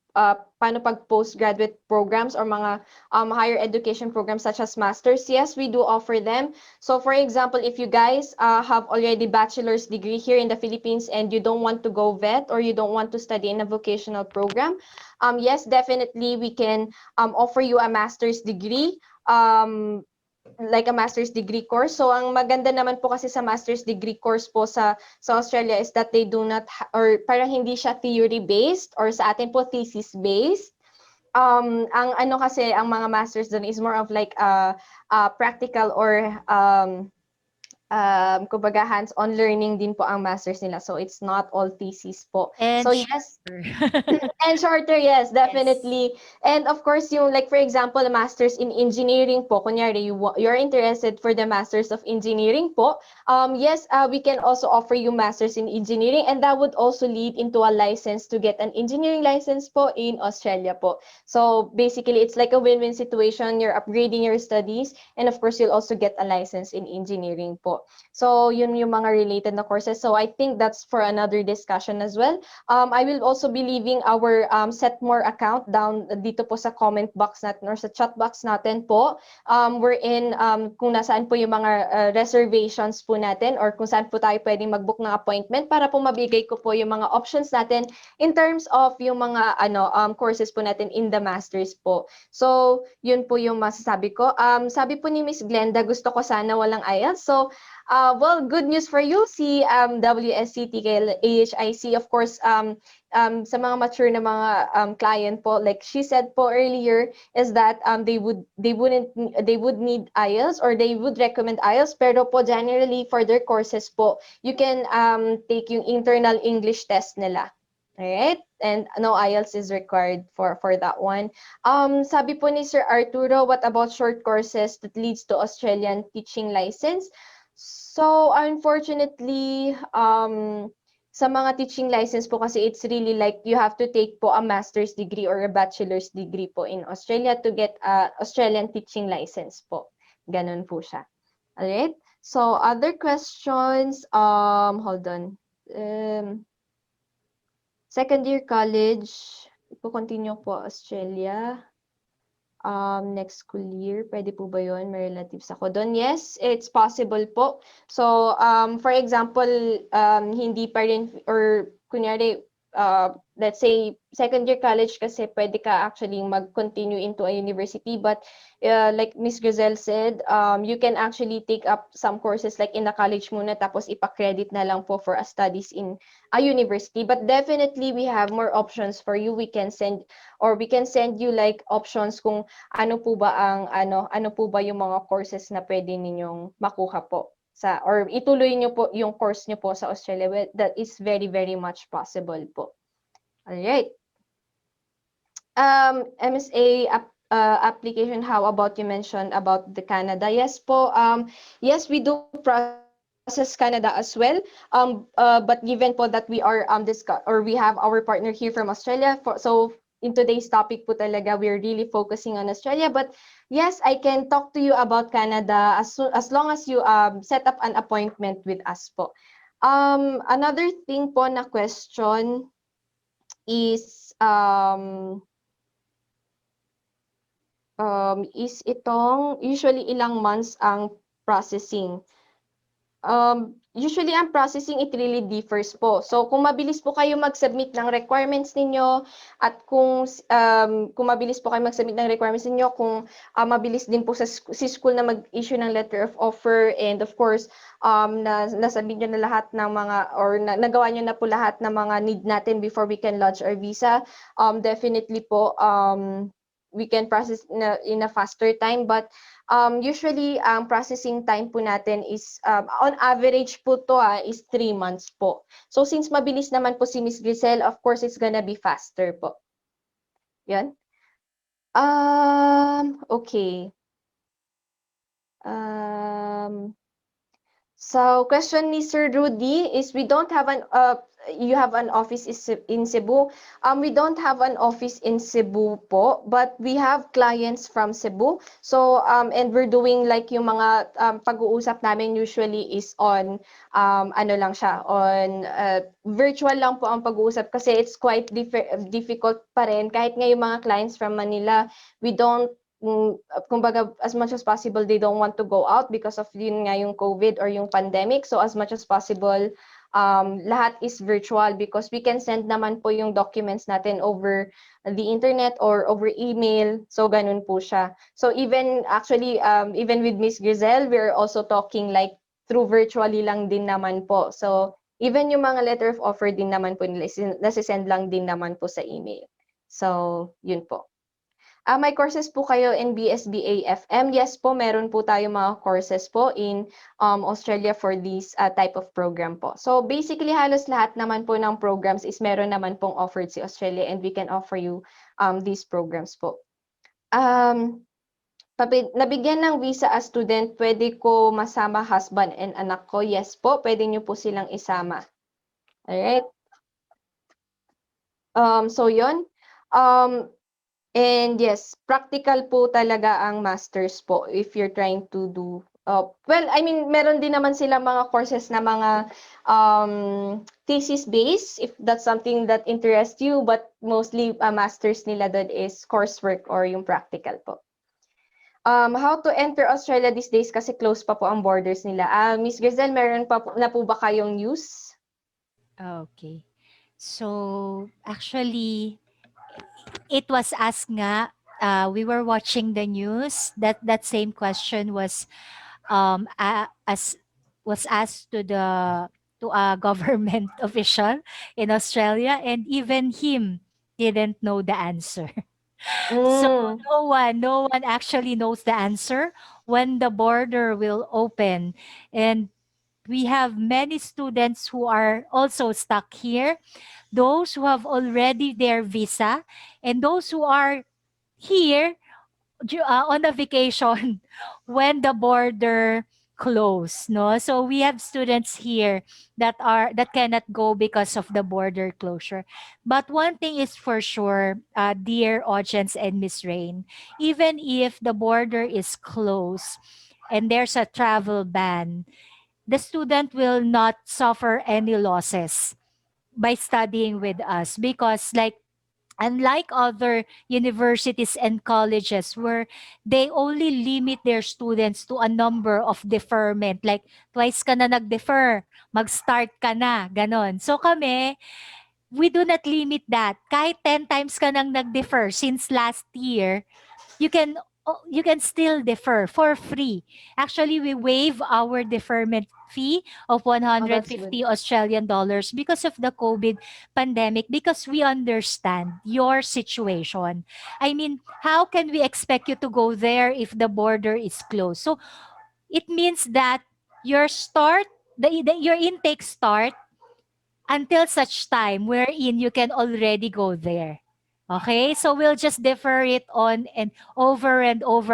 paano pag postgraduate programs or mga higher education programs such as masters. Yes, we do offer them. So for example, if you guys have already bachelor's degree here in the Philippines and you don't want to go vet or you don't want to study in a vocational program, yes, definitely we can offer you a master's degree. Like a master's degree course. So ang maganda naman po kasi sa master's degree course po sa Australia is that they do not or parang hindi siya theory based or sa atin po thesis based. Ang ano kasi ang mga masters doon is more of like practical or kumbaga hands-on learning din po ang masters nila. So it's not all thesis po. And So yes, shorter. and shorter, yes, definitely. And of course, yung like for example, the masters in engineering po, kunyari you're interested for the masters of engineering po, yes, we can also offer you masters in engineering, and that would also lead into a license to get an engineering license po in Australia po. So basically, it's like a win-win situation. You're upgrading your studies, and of course, you'll also get a license in engineering po. So yun yung mga related na courses. So I think that's for another discussion as well. I will also be leaving our Setmore account down dito po sa comment box natin or sa chat box natin po. We're in kung nasaan po yung mga reservations po natin or kung saan po tayo pwedeng mag-book ng appointment para po mabigay ko po yung mga options natin in terms of yung mga courses po natin in the masters po. So, yun po yung masasabi ko. Sabi po ni Miss Glenda, gusto ko sana walang IELTS. So, well, good news for you. Si WSCT, AHIC, of course, sa mga mature na mga client po, like she said po earlier, is that they would need IELTS or they would recommend IELTS. Pero po generally for their courses po, you can take yung internal English test nila. Alright? And no IELTS is required for that one. Sabi po ni Sir Arturo, what about short courses that leads to Australian teaching license? So unfortunately, sa mga teaching license po kasi it's really like you have to take po a master's degree or a bachelor's degree po in Australia to get a Australian teaching license po. Ganun po siya. Alright? So other questions, hold on. Second year college, continue po Australia. Next school year, pwede po ba yun? May relatives ako doon. Yes, it's possible po. So, for example, hindi pa rin, or kunyari, let's say, second year college kasi pwede ka actually mag-continue into a university. But like Miss Grisel said, you can actually take up some courses like in the college muna tapos ipa-credit na lang po for a studies in a university. But definitely, we have more options for you. We can send you like options kung ano po ba yung mga courses na pwede ninyong makuha po or ituloy niyo po yung course niyo po sa Australia. That is very, very much possible po. All right. MSA application, how about you mentioned about the Canada? Yes po. Yes, we do process Canada as well. But given po that we are we have our partner here from Australia, so in today's topic po talaga, we're really focusing on Australia. But yes, I can talk to you about Canada as long as you set up an appointment with us po. Another thing po na question is itong usually ilang months ang processing. Usually ang processing, it really differs po. So kung mabilis po kayo mag-submit ng requirements ninyo at kung mabilis po kayo mag-submit ng requirements ninyo, kung mabilis din po si school na mag-issue ng letter of offer, and of course nasabi nyo na lahat ng mga or nagawa nyo na po lahat ng mga need natin before we can lodge our visa, definitely po we can process in a faster time. But usually, ang processing time po natin is, on average po to is 3 months po. So since mabilis naman po si Miss Grisel, of course, it's gonna be faster po. Yan. Okay. So question ni Sir Rudy is, we don't have you have an office in Cebu. We don't have an office in Cebu po, but we have clients from Cebu. So and we're doing like yung mga pag-uusap namin usually is on lang siya, on virtual lang po ang pag-uusap kasi it's quite difficult pa rin kahit nga yung mga clients from Manila, we don't kumbaga, as much as possible, they don't want to go out because of yun nga yung COVID or yung pandemic. So as much as possible, lahat is virtual because we can send naman po yung documents natin over the internet or over email. So ganun po siya. So even actually, even with Miss Grisel, we're also talking like through virtually lang din naman po. So even yung mga letter of offer din naman po nila, nasisend lang din naman po sa email. So yun po. May courses po kayo in BSBA-FM. Yes po, meron po tayo mga courses po in Australia for this type of program po. So basically, halos lahat naman po ng programs is meron naman pong offered si Australia and we can offer you these programs po. Nabigyan ng visa as student, pwede ko masama husband and anak ko? Yes po, pwede nyo po silang isama. Alright? So yun. And yes, practical po talaga ang masters po if you're trying to do well, I mean, meron din naman sila mga courses na mga thesis based if that's something that interests you, but mostly masters nila doon is coursework or yung practical po. How to enter Australia these days kasi close pa po ang borders nila. Miss Grizel, meron pa na po ba kayong news? Okay. So, actually, it was asked nga, we were watching the news, that same question was was asked to a government official in Australia, and even him didn't know the answer. So no one actually knows the answer when the border will open. And we have many students who are also stuck here, those who have already their visa, and those who are here on a vacation when the border closed, no? So we have students here that cannot go because of the border closure. But one thing is for sure, dear audience and Miss Rain, even if the border is closed and there's a travel ban, the student will not suffer any losses by studying with us, because like unlike other universities and colleges where they only limit their students to a number of deferment, like twice ka na nag-defer, mag-start ka na, ganon. So kami, we do not limit that. Kahit 10 times ka nang nag-defer since last year, you can still defer for free. Actually, we waive our deferment fee of That's 150 good. Australian dollars because of the COVID pandemic, because we understand your situation. I mean, how can we expect you to go there if the border is closed? So it means that your start, your intake start until such time wherein you can already go there. Okay, so we'll just defer it on and over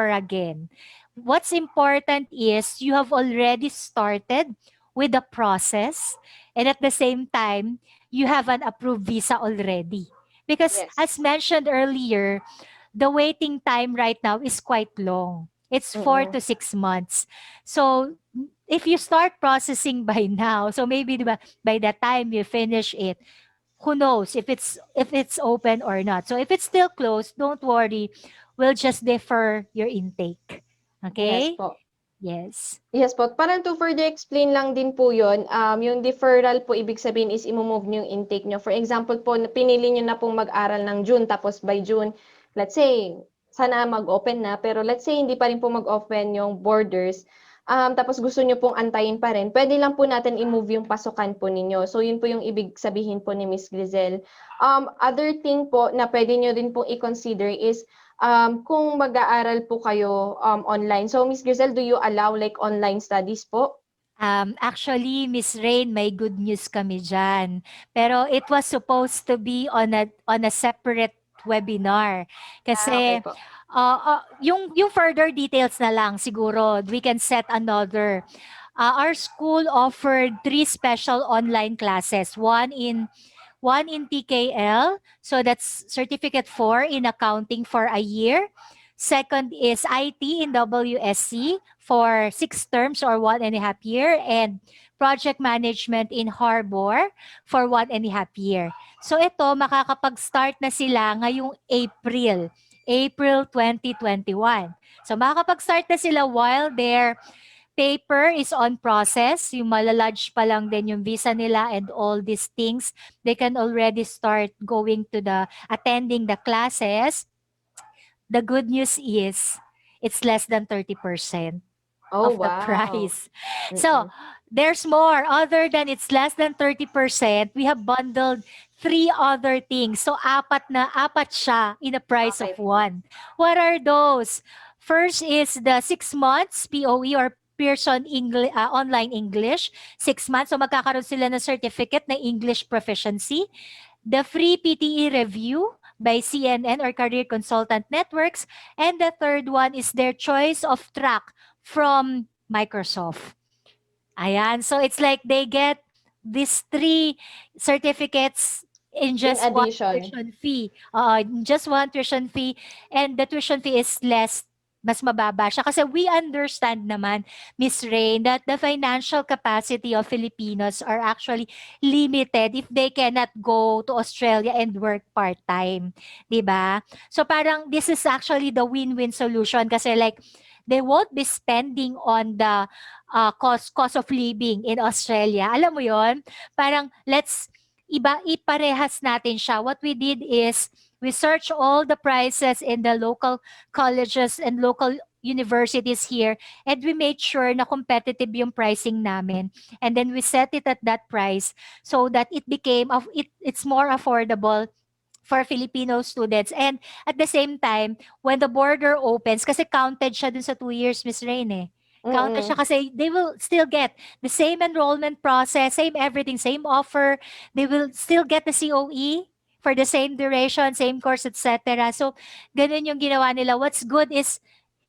again. What's important is you have already started with the process, and at the same time, you have an approved visa already. Because as Yes. mentioned earlier, the waiting time right now is quite long. It's 4 to 6 months. So if you start processing by now, so maybe diba, by the time you finish it, who knows if it's open or not. So if it's still closed, don't worry. We'll just defer your intake. Yes Okay? po. Yes. Yes po. Parang to further explain lang din po yun, yung deferral po, ibig sabihin is imomove nyo yung intake nyo. For example po, pinili nyo na pong mag-aral ng June, tapos by June, let's say, sana mag-open na, pero let's say hindi pa rin po mag-open yung borders, tapos gusto nyo pong antayin pa rin, pwede lang po natin i-move yung pasukan po ninyo. So yun po yung ibig sabihin po ni Miss Grizel. Other thing po na pwede nyo din pong i-consider is, kung mag-aaral po kayo online. So, Miss Grizel, do you allow like online studies po? Actually, Miss Rain, may good news kami dyan. Pero it was supposed to be on a separate webinar. Okay Kasi po. yung further details na lang siguro, we can set another. Our school offered 3 special online classes. One in TKL, so that's Certificate 4 in Accounting for a year. Second is IT in WSC for 6 terms or 1.5 year, and Project Management in Harbor for 1.5 year. So ito, makakapag-start na sila ngayong April 2021. So makakapag-start na sila while their paper is on process. Yung malalodge pa lang din yung visa nila and all these things. They can already start going to attending the classes. The good news is it's less than 30% Oh, of the wow. price. So there's more. Other than it's less than 30%, we have bundled 3 other things. So apat siya in the price of Okay. one. What are those? First is the 6 months POE or Pearson Online English. 6 months. So magkakaroon sila ng certificate na English proficiency. The free PTE review by CNN or Career Consultant Networks. And the third one is their choice of track from Microsoft. Ayan. So it's like they get these 3 certificates in just In one addition. tuition fee. Just one tuition fee. And the tuition fee is less, mas mababa siya. Kasi we understand naman, Miss Rain, that the financial capacity of Filipinos are actually limited if they cannot go to Australia and work part-time. 'Di ba? So parang this is actually the win-win solution kasi like they won't be spending on the cost of living in Australia. Alam mo yon? Parang iparehas natin siya. What we did is we search all the prices in the local colleges and local universities here and we made sure na competitive yung pricing namin, and then we set it at that price so that it's more affordable for Filipino students. And at the same time, when the border opens, kasi counted siya dun sa 2 years, Miss Rain eh. Counted siya Mm-mm. kasi they will still get the same enrollment process, same everything, same offer. They will still get the COE for the same duration, same course, etc. So, ganun yung ginawa nila. What's good is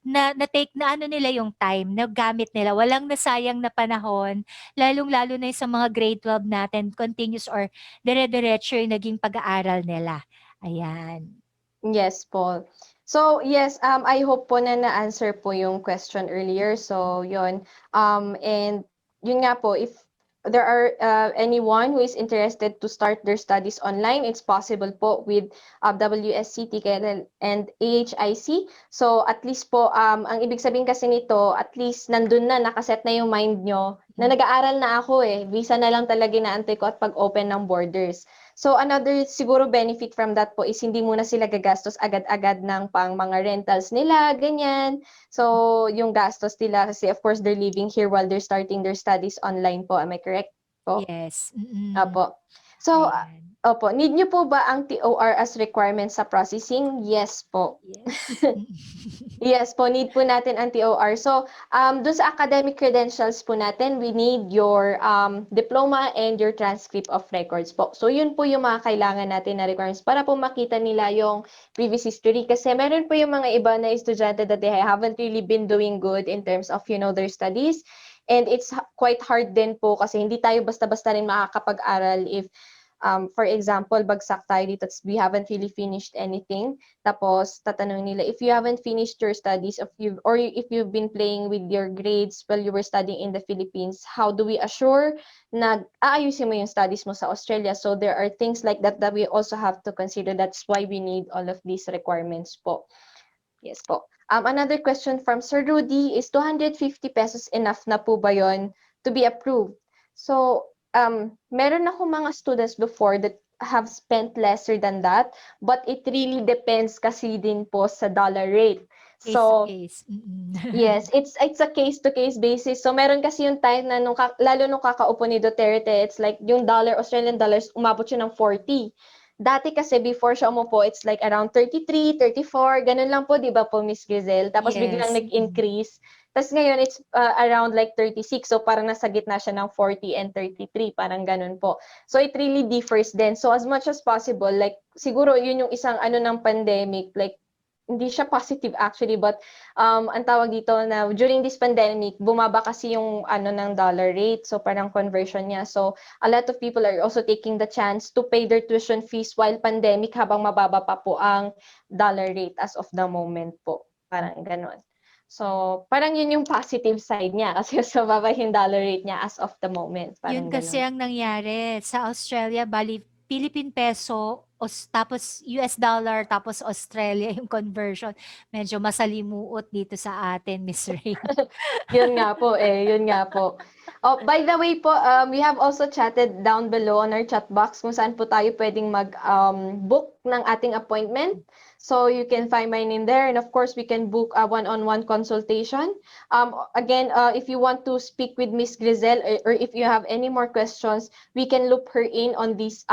na-take na ano nila yung time, nagamit nila. Walang nasayang na panahon, lalong-lalo na yung sa mga grade 12 natin, continuous or dire-diretso yung naging pag-aaral nila. Ayan. Yes po. So, yes, I hope po na na-answer po yung question earlier. So, yun. And yun nga po, if there are anyone who is interested to start their studies online, it's possible po with WSC, TKL, and AHIC. So, at least po, ang ibig sabihin kasi nito, at least nandun na, nakaset na yung mind nyo na nag-aaral na ako eh. Visa na lang talaga inaantay ko at pag-open ng borders. So another siguro benefit from that po is hindi muna sila gagastos agad-agad ng pang mga rentals nila, ganyan. So yung gastos nila kasi of course they're living here while they're starting their studies online po. Am I correct po? Yes. Mm-mm. Opo. So, Ayan. opo, need nyo po ba ang TOR as requirement sa processing? Yes po. Yes. Yes po, need po natin ang TOR. So, dun sa academic credentials po natin, we need your diploma and your transcript of records po. So, yun po yung mga kailangan natin na requirements para po makita nila yung previous history. Kasi meron po yung mga iba na estudyante that they haven't really been doing good in terms of, their studies. And it's quite hard din po kasi hindi tayo basta-basta rin makakapag-aral if for example, bagsak tayo dito, we haven't really finished anything. Tapos, tatanungin nila, if you haven't finished your studies, if you've been playing with your grades while you were studying in the Philippines, how do we assure na aayusin mo yung studies mo sa Australia? So, there are things like that that we also have to consider. That's why we need all of these requirements po. Yes po. Another question from Sir Rudy is 250 pesos enough na po ba yon to be approved? So, meron ako mga students before that have spent lesser than that, but it really depends kasi din po sa dollar rate. Case to case. Yes, it's a case-to-case basis. So meron kasi yung time na lalo nung kakaupo ni Duterte, it's like yung Australian dollars, umabot siya ng 40. Dati kasi before siya umupo, it's like around 33, 34, ganun lang po, di ba po, Miss Grizel? Tapos biglang Yes. nag-increase. Tapos ngayon, it's around like 36. So parang nasa gitna siya ng 40 and 33. Parang ganun po. So it really differs then. So as much as possible, like siguro yun yung isang ng pandemic, like hindi siya positive actually, but ang tawag dito na during this pandemic, bumaba kasi yung ng dollar rate. So parang conversion niya. So a lot of people are also taking the chance to pay their tuition fees while pandemic habang mababa pa po ang dollar rate as of the moment po. Parang ganon. So, parang yun yung positive side niya kasi sa baba yung dollar rate niya as of the moment. Parang Yun kasi ganun. ang nangyari sa Australia, bali Philippine peso, tapos US dollar, tapos Australia yung conversion. Medyo masalimuot dito sa atin, Miss Rain. Yun nga po eh, yun nga po. Oh, by the way po, we have also chatted down below on our chat box kung saan po tayo pwedeng book ng ating appointment. So you can find my name there, and of course we can book a one-on-one consultation. Again, if you want to speak with Miss Grizel, or if you have any more questions, we can loop her in on these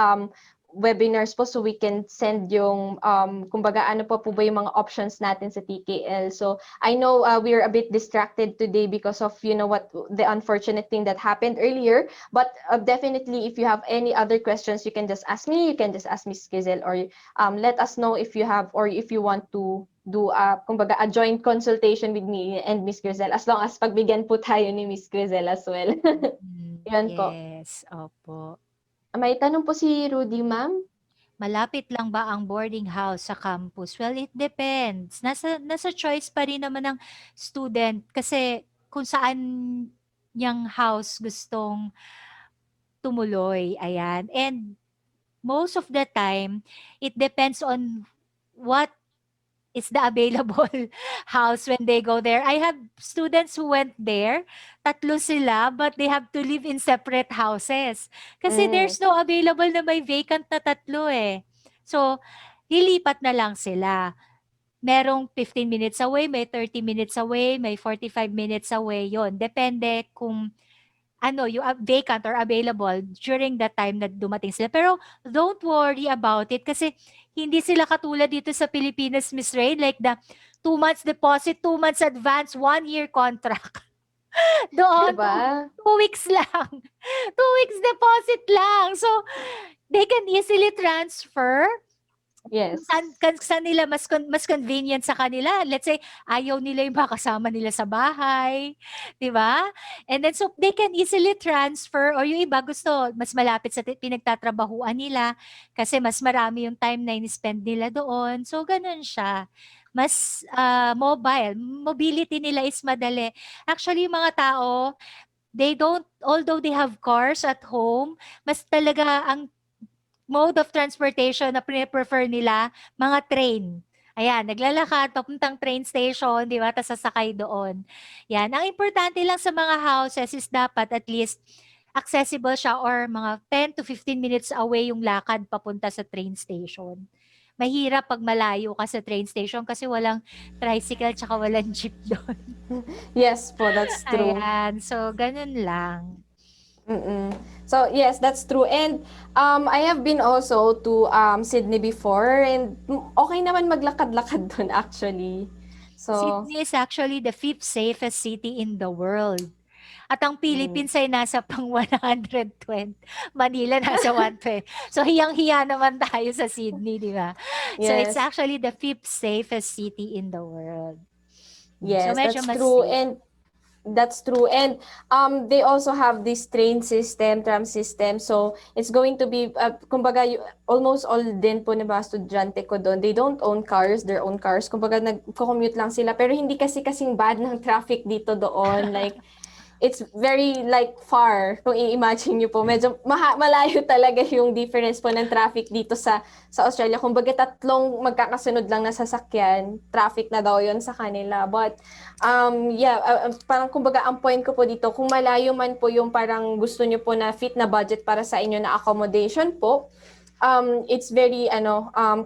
webinars po, so we can send yung kumbaga ano po ba yung mga options natin sa TKL. So I know we're a bit distracted today because of what the unfortunate thing that happened earlier, but definitely if you have any other questions, you can just ask me, you can just ask Miss Gizel, or let us know if you have, or if you want to do kumbaga a joint consultation with me and Miss Grizel, as long as pagbigyan po tayo ni Miss Grizel as well. Yan po. Yes, opo. May tanong po si Rudy, ma'am. Malapit lang ba ang boarding house sa campus? Well, it depends. Nasa choice pa rin naman ng student kasi kung saan niyang house gustong tumuloy. Ayan. And most of the time, it depends on what is the available house when they go there. I have students who went there, tatlo sila, but they have to live in separate houses. Kasi there's no available na may vacant na tatlo eh. So, lilipat na lang sila. Merong 15 minutes away, may 30 minutes away, may 45 minutes away. Yon, depende kung ano, yung vacant or available during the time na dumating sila. Pero don't worry about it kasi hindi sila katulad dito sa Pilipinas, Miss Ray, like the 2 months deposit, 2 months advance, 1 year contract. Doon, Diba? 2 weeks lang. 2 weeks deposit lang. So, they can easily transfer. Yes. Saan nila mas convenient sa kanila. Let's say, ayaw nila yung makasama nila sa bahay. Di ba? And then, so, they can easily transfer, or yung iba gusto, mas malapit sa pinagtatrabahuan nila kasi mas marami yung time na in-spend nila doon. So, ganun siya. Mas mobile. Mobility nila is madali. Actually, yung mga tao, although they have cars at home, mas talaga ang mode of transportation na prefer nila, mga train. Ayan, naglalakad, papuntang train station, di ba? Tapos sasakay doon. Yan. Ang importante lang sa mga houses is dapat at least accessible siya or mga 10 to 15 minutes away yung lakad papunta sa train station. Mahirap pag malayo ka sa train station kasi walang tricycle tsaka walang jeep doon. Yes po, that's true. Ayan, so ganun lang. So yes, that's true. And I have been also to Sydney before, and okay naman maglakad-lakad doon actually. So Sydney is actually the 5th safest city in the world. At ang Philippines ay nasa pang 120. Manila nasa 120. So hiyang-hiya naman tayo sa Sydney, di ba? So it's yes, actually the 5th safest city in the world. yes, So medyo that's mas true. safe. And that's true. And they also have this train system, tram system. So it's going to be, kumbaga, almost all din po na mga estudyante ko doon, they don't own cars, their own cars. Kumbaga, nagko-commute lang sila. Pero hindi kasi kasing bad ng traffic dito doon. Like, it's very like far, kung i-imagine nyo po. Medyo malayo talaga yung difference po ng traffic dito sa Australia. Kumbaga, tatlong magkakasunod lang na sasakyan, traffic na daw yon sa kanila. But yeah, parang kumbaga ang point ko po dito, kung malayo man po yung parang gusto nyo po na fit na budget para sa inyo na accommodation po, it's very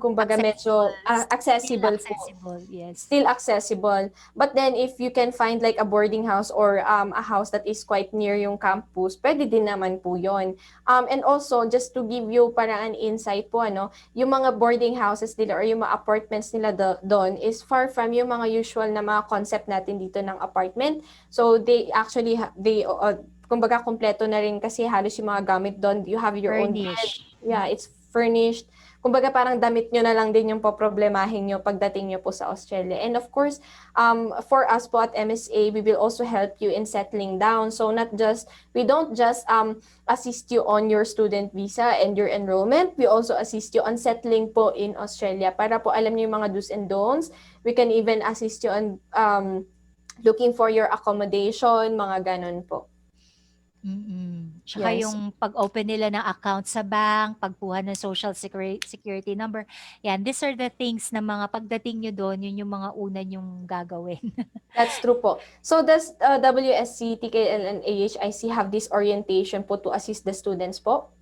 kumbaga medyo accessible po. Accessible, yes. Still accessible. But then if you can find like a boarding house or a house that is quite near yung campus, pwede din naman po yon. And also, just to give you parang an insight po, yung mga boarding houses nila or yung mga apartments nila doon is far from yung mga usual na mga concept natin dito ng apartment. So they actually, kumbaga kompleto na rin kasi halos yung mga gamit doon. You have your own bed. Yeah, it's furnished. Kumbaga parang damit nyo na lang din yung poproblemahin nyo pagdating nyo po sa Australia. And of course, for us po at MSA, we will also help you in settling down. So we don't just assist you on your student visa and your enrollment. We also assist you on settling po in Australia. Para po alam nyo yung mga do's and don'ts. We can even assist you on looking for your accommodation, mga ganon po. Tsaka Yes. yung pag-open nila ng account sa bank, pagkuha ng social security number. Yan, these are the things na mga pagdating nyo doon, yun yung mga una nyong gagawin. That's true po. So does WSC, TKL, and AHIC have this orientation po to assist the students po?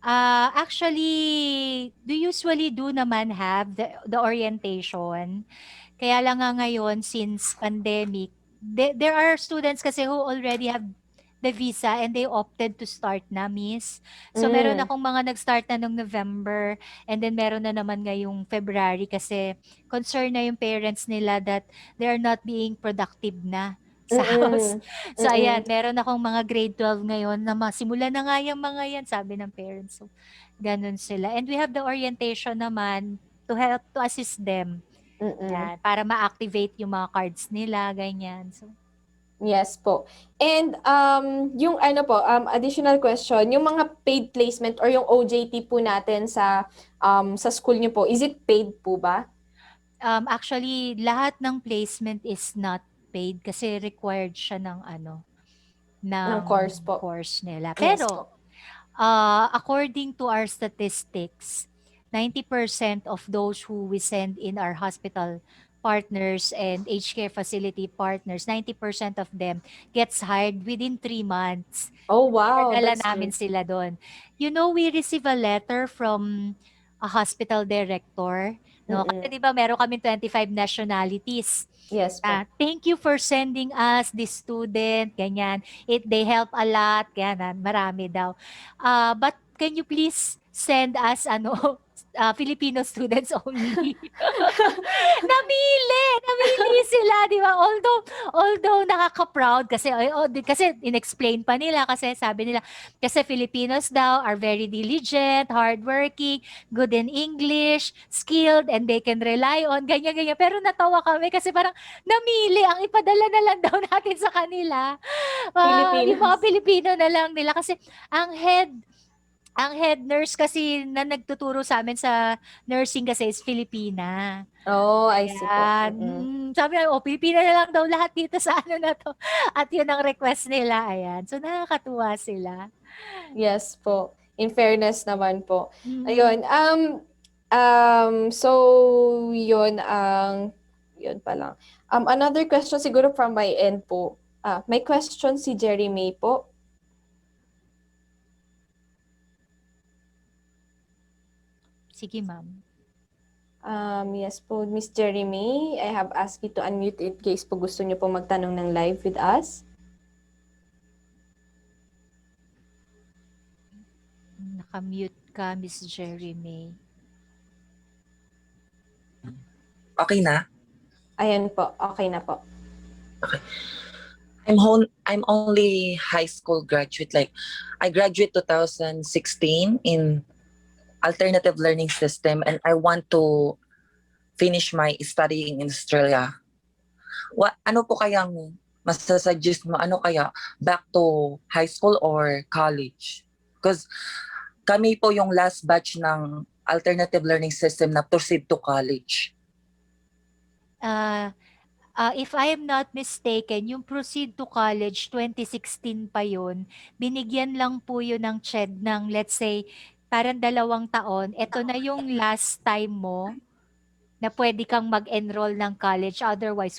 Actually, they usually do naman have the orientation. Kaya lang nga ngayon, since pandemic, there are students kasi who already have the visa and they opted to start na, miss. So, meron Mm. akong mga nag-start na nung November and then meron na naman ngayong February kasi concern na yung parents nila that they are not being productive na sa house. Mm-mm. So, ayan, Mm-mm. meron akong mga grade 12 ngayon na masimula na nga yung mga yan, sabi ng parents. So, ganun sila. And we have the orientation naman to help to assist them. Mm-mm. Yan, para ma-activate yung mga cards nila, ganyan. So, Yes po. And yung ano po, additional question, yung mga paid placement or yung OJT po natin sa school niyo po, is it paid po ba? actually, lahat ng placement is not paid kasi required siya ng ano, Ng ng course po. course nila. Yes Pero, po. according to our statistics, 90% of those who we send in our hospital partners and aged care facility partners, 90% of them gets hired within 3 months. Oh, wow, Dinadala that's namin good. sila doon. You know, we receive a letter from a hospital director. No? Mm-mm. Kasi di ba meron kami 25 nationalities. Yes po. Thank you for sending us this student, ganyan. They help a lot, ganyan, marami daw. But can you please send us ano Filipino students only? Namili sila, di ba? Although nakaka-proud kasi kasi inexplain pa nila kasi sabi nila kasi Filipinos daw are very diligent, hardworking, good in English, skilled, and they can rely on ganyan. Pero natawa kami kasi parang namili ang ipadala na lang daw natin sa kanila. Yung mga Filipinos. Pilipino na lang nila kasi ang head nurse kasi na nagtuturo sa amin sa nursing kasi is Filipina. Oh, I see po. Ayan. Sabi niya, Pilipina na lang daw lahat dito sa ano na to. At yun ang request nila. Ayan. So, nakakatuwa sila. Yes po. In fairness naman po. Mm. Ayun. So, yun pa lang. Another question siguro from my end po. May question si Jerry May po. Sige, ma'am. Yes po, Miss Jerry May, I have asked you to unmute in case po gusto niyo po magtanong ng live with us. Nakamute ka, Miss Jerry May. Okay na? Ayan po, okay na po. Okay. I'm only high school graduate. Like, I graduate 2016 in alternative learning system and I want to finish my studying in Australia. Ano po kayang masasuggest mo? Ano kaya? Back to high school or college? Because kami po yung last batch ng alternative learning system na proceed to college. If I am not mistaken, yung proceed to college, 2016 pa yun. Binigyan lang po yun ng CHED ng, let's say, parang 2 taon. Ito na yung last time mo na pwede kang mag-enroll ng college. Otherwise,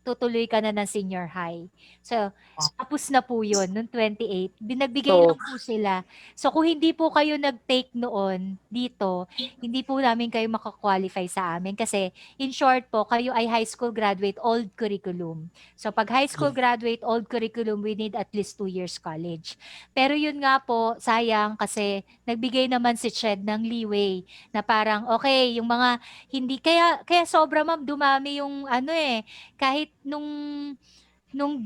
tutuloy ka na ng senior high. So, tapos na po yun, noong 28. Binagbigay So, lang po sila. So, kung hindi po kayo nag-take noon dito, hindi po namin kayo makakwalify sa amin. Kasi, in short po, kayo ay high school graduate, old curriculum. So, pag high school graduate, old curriculum, we need at least 2 years college. Pero yun nga po, sayang kasi nagbigay naman si CHED ng leeway na parang, okay, yung mga hindi, kaya sobra ma'am, dumami yung kahit nung 2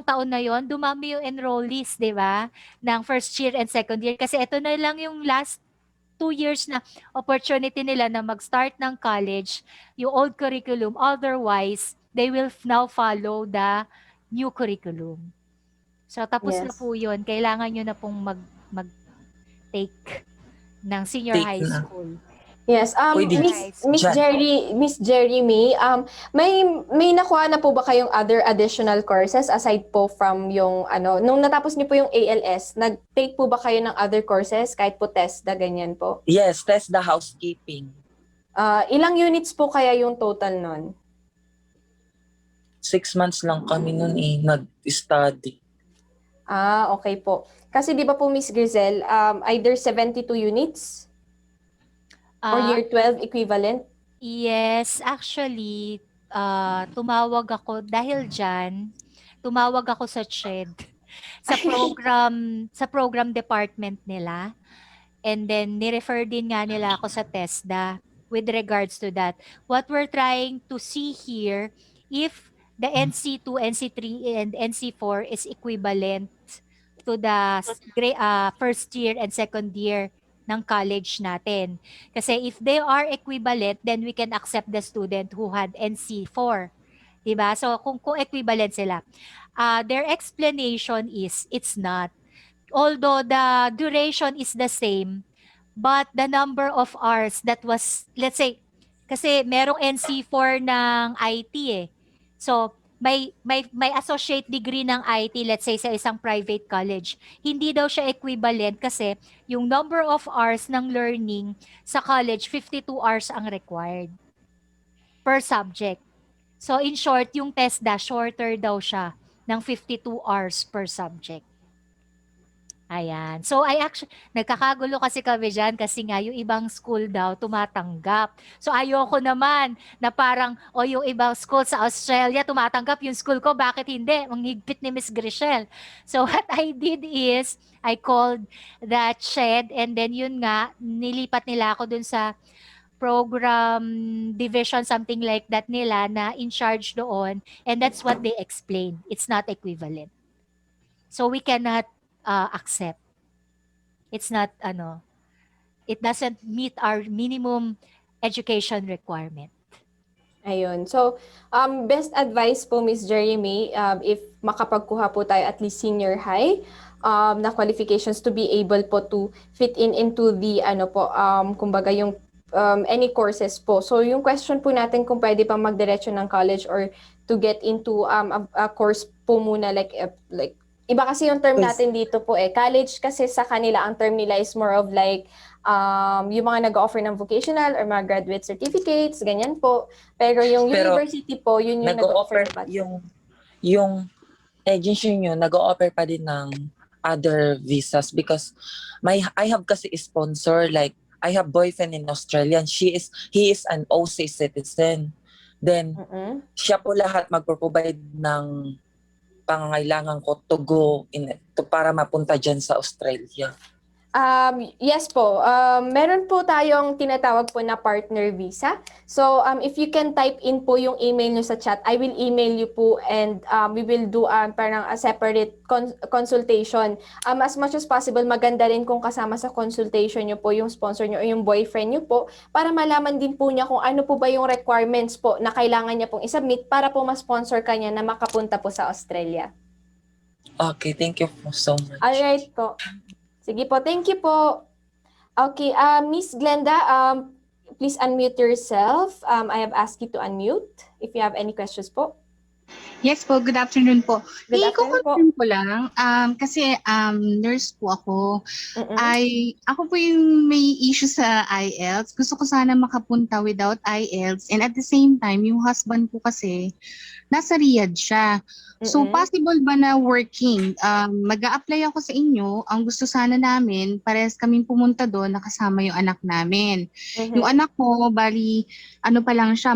taon na yon dumami yung enrollees, di ba? Ng first year and second year. Kasi ito na lang yung last 2 years na opportunity nila na mag-start ng college, yung old curriculum. Otherwise, they will now follow the new curriculum. So, tapos na Yes. po yun. Kailangan nyo na pong mag-take ng senior Take high na. school. Yes, Pwede, Jan. Miss Jerry May, may nakuha na po ba kayong other additional courses aside po from yung nung natapos niyo po yung ALS, nag-take po ba kayo ng other courses kahit po TESDA ganyan po? Yes, test the housekeeping. Ilang units po kaya yung total nun? 6 months lang kami nun nag-study. Okay po. Kasi di ba po Miss Grizel, either 72 units or Ah, year 12 equivalent? yes, actually, tumawag ako dahil diyan, tumawag ako sa CHED, sa program department nila. And then ni-refer din nga nila ako sa TESDA with regards to that. What we're trying to see here, if the NC2, NC3, and NC4 is equivalent to the first year and second year ng college natin. Kasi if they are equivalent, then we can accept the student who had NC4. Diba? So kung equivalent sila. Their explanation is it's not. Although the duration is the same, but the number of hours that was, let's say, kasi merong NC4 ng IT eh. So, may associate degree ng IT, let's say, sa isang private college. Hindi daw siya equivalent kasi yung number of hours ng learning sa college, 52 hours ang required per subject. So, in short, yung TESDA, shorter daw siya ng 52 hours per subject. Ayan. So, nagkakagulo kasi kami dyan kasi nga yung ibang school daw tumatanggap. So, ayoko naman na parang, yung ibang school sa Australia tumatanggap, yung school ko, bakit hindi? Ang higpit ni Miss Grishel. So, what I did is, I called that shed and then yun nga, nilipat nila ako dun sa program division, something like that nila na in charge doon. And that's what they explained. It's not equivalent. So, we cannot accept. It's not, it doesn't meet our minimum education requirement. Ayun. So, best advice po, Miss Jerry May, if makapagkuha po tayo at least senior high na qualifications to be able po to fit into the, kumbaga yung any courses po. So, yung question po natin kung pwede pang magdiretso ng college or to get into a course po muna like iba kasi yung term natin dito po college kasi sa kanila ang term nila is more of like yung mga nag-offer ng vocational or mga graduate certificates, ganyan po. Pero yung university po, yun yung nag-offer yung agency nyo, nag-offer pa din ng other visas because I have kasi sponsor, like I have boyfriend in Australia and he is an OC citizen. Then siya po lahat magpo-provide ng pangangailangan ko to go para mapunta dyan sa Australia. Yes po. Meron po tayong tinatawag po na partner visa. So, if you can type in po yung email nyo sa chat, I will email you po and we will do parang a separate consultation. As much as possible, maganda rin kung kasama sa consultation nyo po yung sponsor nyo o yung boyfriend nyo po para malaman din po niya kung ano po ba yung requirements po na kailangan niya pong isubmit para po ma-sponsor ka niya na makapunta po sa Australia. Okay, thank you so much. Alright po. Sige po, thank you po. Okay, Miss Glenda, please unmute yourself. I have asked you to unmute if you have any questions po. Yes po, good afternoon po. Good afternoon po. I-confirm ko lang, kasi nurse po ako. Ako po yung may issue sa IELTS. Gusto ko sana makapunta without IELTS. And at the same time, yung husband ko kasi, nasa Riyadh siya. So possible ba na working? Mag-a-apply ako sa inyo. Ang gusto sana namin, parehas kaming pumunta doon, nakasama yung anak namin. Yung anak ko, bali, pa lang siya,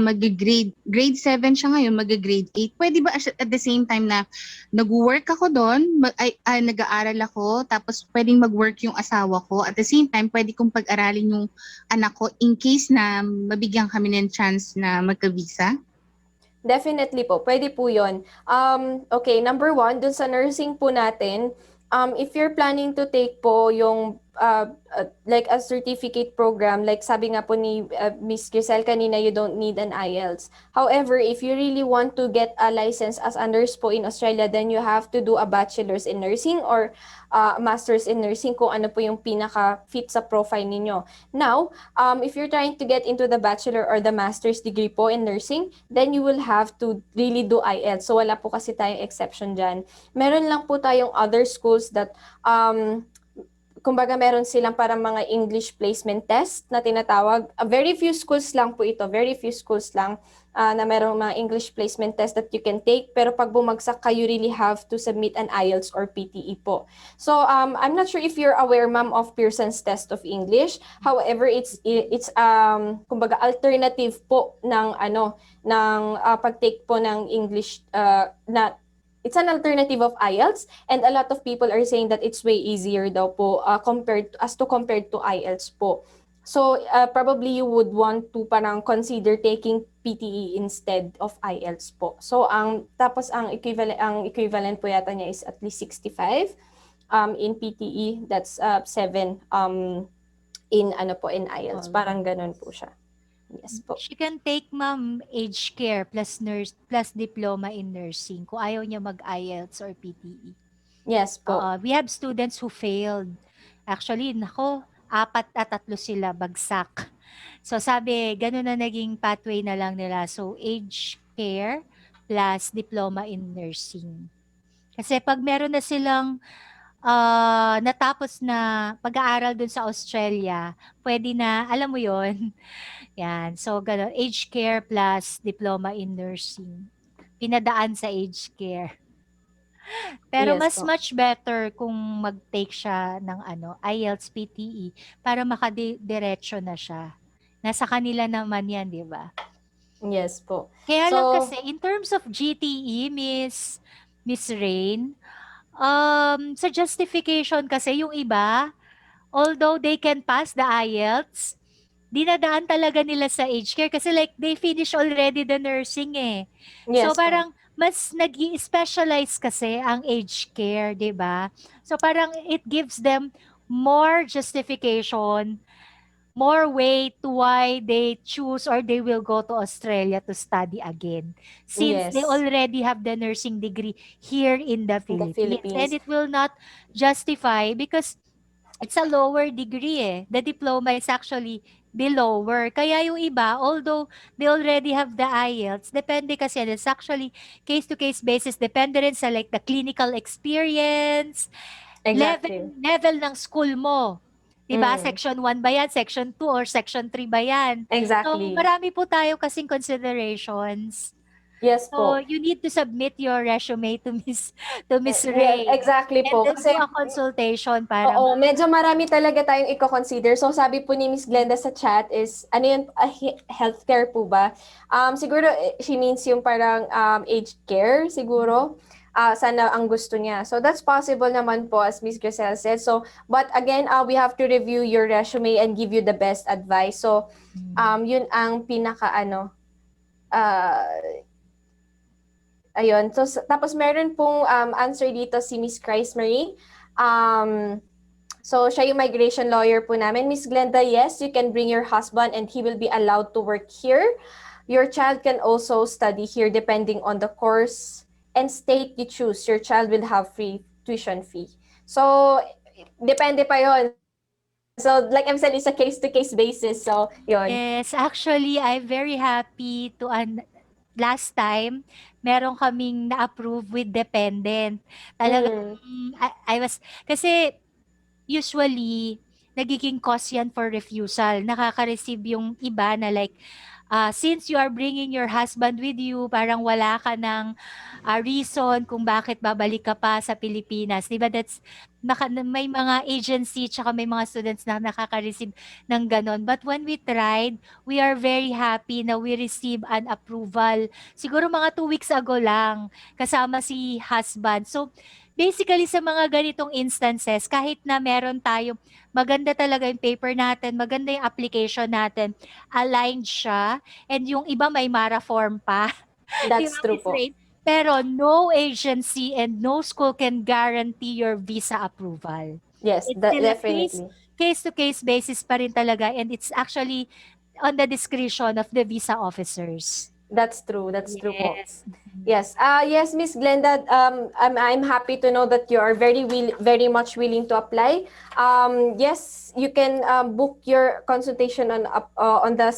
grade 7 siya ngayon, mag-grade 8. Pwede ba at the same time na nag-work ako doon, nag-aaral ako, tapos pwedeng mag-work yung asawa ko. At the same time, pwede kong pag-aralin yung anak ko in case na mabigyan kami ng chance na magka-visa? Definitely po, pwede po yun. Okay, number one, dun sa nursing po natin, if you're planning to take po yung like a certificate program, like sabi nga po ni Miss Giselle kanina, you don't need an IELTS. However, if you really want to get a license as a nurse po in Australia, then you have to do a bachelor's in nursing or master's in nursing, kung ano po yung pinaka-fit sa profile ninyo. Now, if you're trying to get into the bachelor or the master's degree po in nursing, then you will have to really do IELTS. So wala po kasi tayong exception dyan. Meron lang po tayong other schools that kumbaga meron silang parang mga English placement test na tinatawag. Very few schools lang po ito, very few schools lang na merong mga English placement test that you can take. Pero pag bumagsak ka, you really have to submit an IELTS or PTE po. So I'm not sure if you're aware, ma'am, of Pearson's test of English. However, it's kumbaga alternative po ng pag-take po ng English na it's an alternative of IELTS, and a lot of people are saying that it's way easier daw po compared to IELTS po. So probably you would want to parang consider taking PTE instead of IELTS po. So tapos ang equivalent po yata niya is at least 65 in PTE, that's 7 in IELTS. Parang ganun po siya. Yes po. She can take, ma'am, aged care plus nurse plus diploma in nursing kung ayaw niya mag-IELTS or PTE. Yes po. We have students who failed. Actually, 4 at 3 sila bagsak. So sabi, ganun na naging pathway na lang nila. So aged care plus diploma in nursing. Kasi pag meron na silang natapos na pag-aaral dun sa Australia, pwede na, alam mo yon. Yan. So, gano'n. Aged care plus diploma in nursing. Pinadaan sa aged care. Pero Yes mas po. much better kung mag-take siya ng IELTS, PTE para makadiretso na siya. Nasa kanila naman yan, di ba? Yes po. Kaya So, lang kasi, in terms of GTE, Miss Rain, sa justification kasi yung iba, although they can pass the IELTS, dinadaan talaga nila sa aged care kasi like they finish already the nursing eh. yes So po. parang mas nag-i-specialize kasi ang aged care, 'di ba? So parang it gives them more justification, more weight to why they choose or they will go to Australia to study again. Since they Yes. already have the nursing degree here in the In the Philippines. And Philippines. it will not justify because it's a lower degree eh. The diploma is actually the lower. Kaya yung iba, although they already have the IELTS, depende kasi, it's actually case-to-case basis, depende rin sa like the clinical experience, Exactly. level ng school mo. Diba? Mm. Section 1 ba yan? Section 2 or Section 3 ba yan? So, Exactly. marami po tayo kasing considerations. Yes So, po. you need to submit your resume to Miss Ray. Exactly And po. then Kasi, do a consultation para oo, medyo marami talaga tayong i-consider. So, sabi po ni Miss Glenda sa chat is, ano yun, healthcare po ba? Siguro, she means yung parang aged care, siguro. Sana ang gusto niya. So, that's possible naman po, as Miss Grisel said. So, but again, we have to review your resume and give you the best advice. So, yun ang ayun. So, tapos meron pong answer dito si Miss Christ Marie. So, siya yung migration lawyer po namin. Miss Glenda, yes, you can bring your husband and he will be allowed to work here. Your child can also study here depending on the course and state you choose. Your child will have free tuition fee. So, depende pa yon. So, like I'm saying, it's a case-to-case basis. So, yun. Yes, actually, I'm very happy to last time, meron kaming na-approve with dependent. Talagang, I was, kasi usually, nagiging cause yan for refusal. Nakaka-receive yung iba na like, since you are bringing your husband with you, parang wala ka ng reason kung bakit babalik ka pa sa Pilipinas. Diba that's, may mga agency tsaka may mga students na nakaka-receive ng ganon. But when we tried, we are very happy na we receive an approval. Siguro mga 2 weeks ago lang, kasama si husband. So, basically sa mga ganitong instances, kahit na meron tayong maganda talaga yung paper natin, maganda yung application natin, aligned siya, and yung iba may Mara form pa. That's true po. Pero no agency and no school can guarantee your visa approval. Yes, It's still a definitely. case-to-case basis pa rin talaga, and it's actually on the discretion of the visa officers. That's true. That's true po. Yes. Yes. Yes, Miss Glenda. I'm happy to know that you are very much willing to apply. Yes, you can book your consultation on the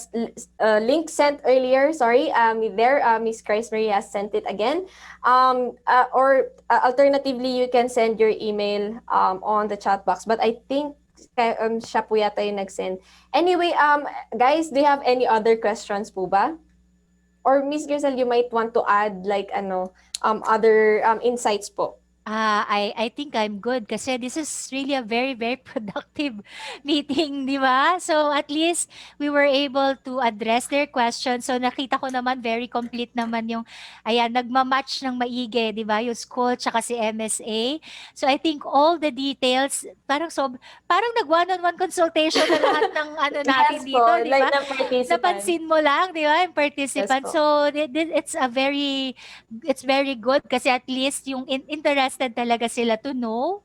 link sent earlier. Sorry. There, Miss Christ Marie has sent it again. Or alternatively, you can send your email on the chat box. But I think siya po yata yung nag-send. Anyway, guys, do you have any other questions po ba? Or Miss Grisel, you might want to add like other insights po. I think I'm good kasi this is really a very, very productive meeting, di ba? So at least we were able to address their questions. So nakita ko naman very complete naman yung, ayan, nagmamatch ng maigi, di ba? Yung school tsaka si MSA. So I think all the details, parang nag one-on-one consultation na lahat ng ano natin yes dito, po, di like ba? ng participant. Napansin mo lang, di ba? Yung participant. Yes po. So it's very good kasi at least yung interested talaga sila to know.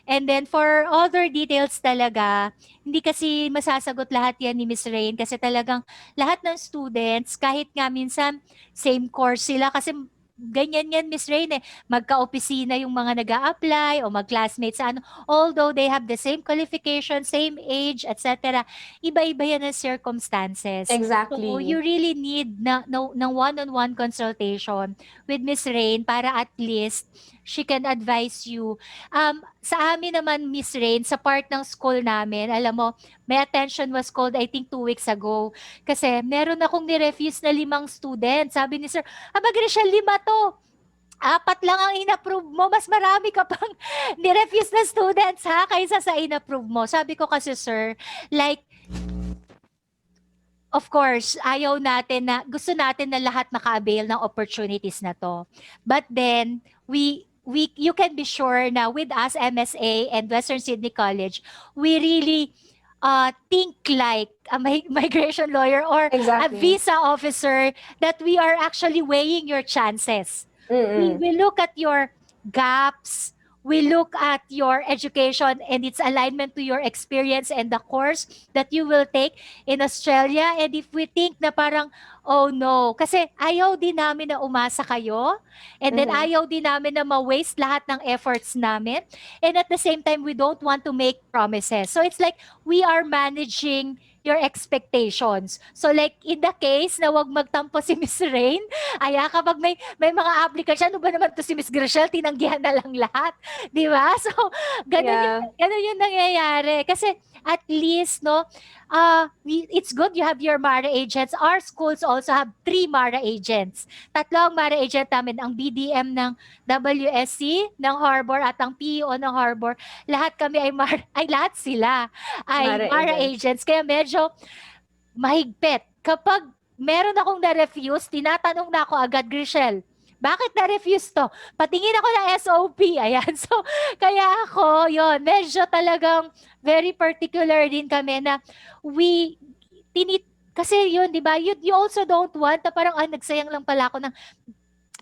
And then for other details talaga, hindi kasi masasagot lahat yan ni Miss Rain kasi talagang lahat ng students, kahit nga minsan same course sila kasi ganyan yan, Miss Rain eh. Magka-opisina yung mga nag-a-apply o mag-classmates sa ano. Although they have the same qualification, same age, etc. Iba-iba yan ang circumstances. Exactly. So you really need ng one-on-one consultation with Miss Rain para at least she can advise you. Sa amin naman, Miss Rain, sa part ng school namin, alam mo, may attention was called I think 2 weeks ago. Kasi meron akong nirefuse na 5 students. Sabi ni sir, Grishel, 5 to. 4 lang ang in-approve mo. Mas marami ka pang nirefuse na students ha, kaysa sa in-approve mo. Sabi ko kasi sir, like, of course, gusto natin na lahat maka-avail ng opportunities na to. But then, you can be sure na with us, MSA and Western Sydney College, we really think like a migration lawyer or a visa officer, that we are actually weighing your chances. We look at your gaps, we look at your education and its alignment to your experience and the course that you will take in Australia. And if we think na parang, oh no, kasi ayaw din namin na umasa kayo, and then ayaw din namin na ma-waste lahat ng efforts namin, and at the same time, we don't want to make promises. So it's like, we are managing your expectations. So like in the case na wag magtampo si Miss Rain, kapag may mga applicants, ano ba naman to si Miss Grishel, tinanggihan na lang lahat. Di ba? So, ganun yung nangyayari. Kasi at least, no, it's good you have your MARA agents. Our schools also have 3 MARA agents. 3 ang MARA agent namin, ang BDM ng WSC, ng Harbour, at ang PEO ng Harbour. Lahat kami lahat sila ay MARA agents. Kaya medyo mahigpit. Kapag meron akong na-refuse, tinatanong na ako agad, Grishel, bakit na-refuse to? Patingin ako ng SOP. Ayan. So, kaya ako, medyo talagang very particular din kami na kasi yun, di ba? You also don't want na parang, nagsayang lang pala ako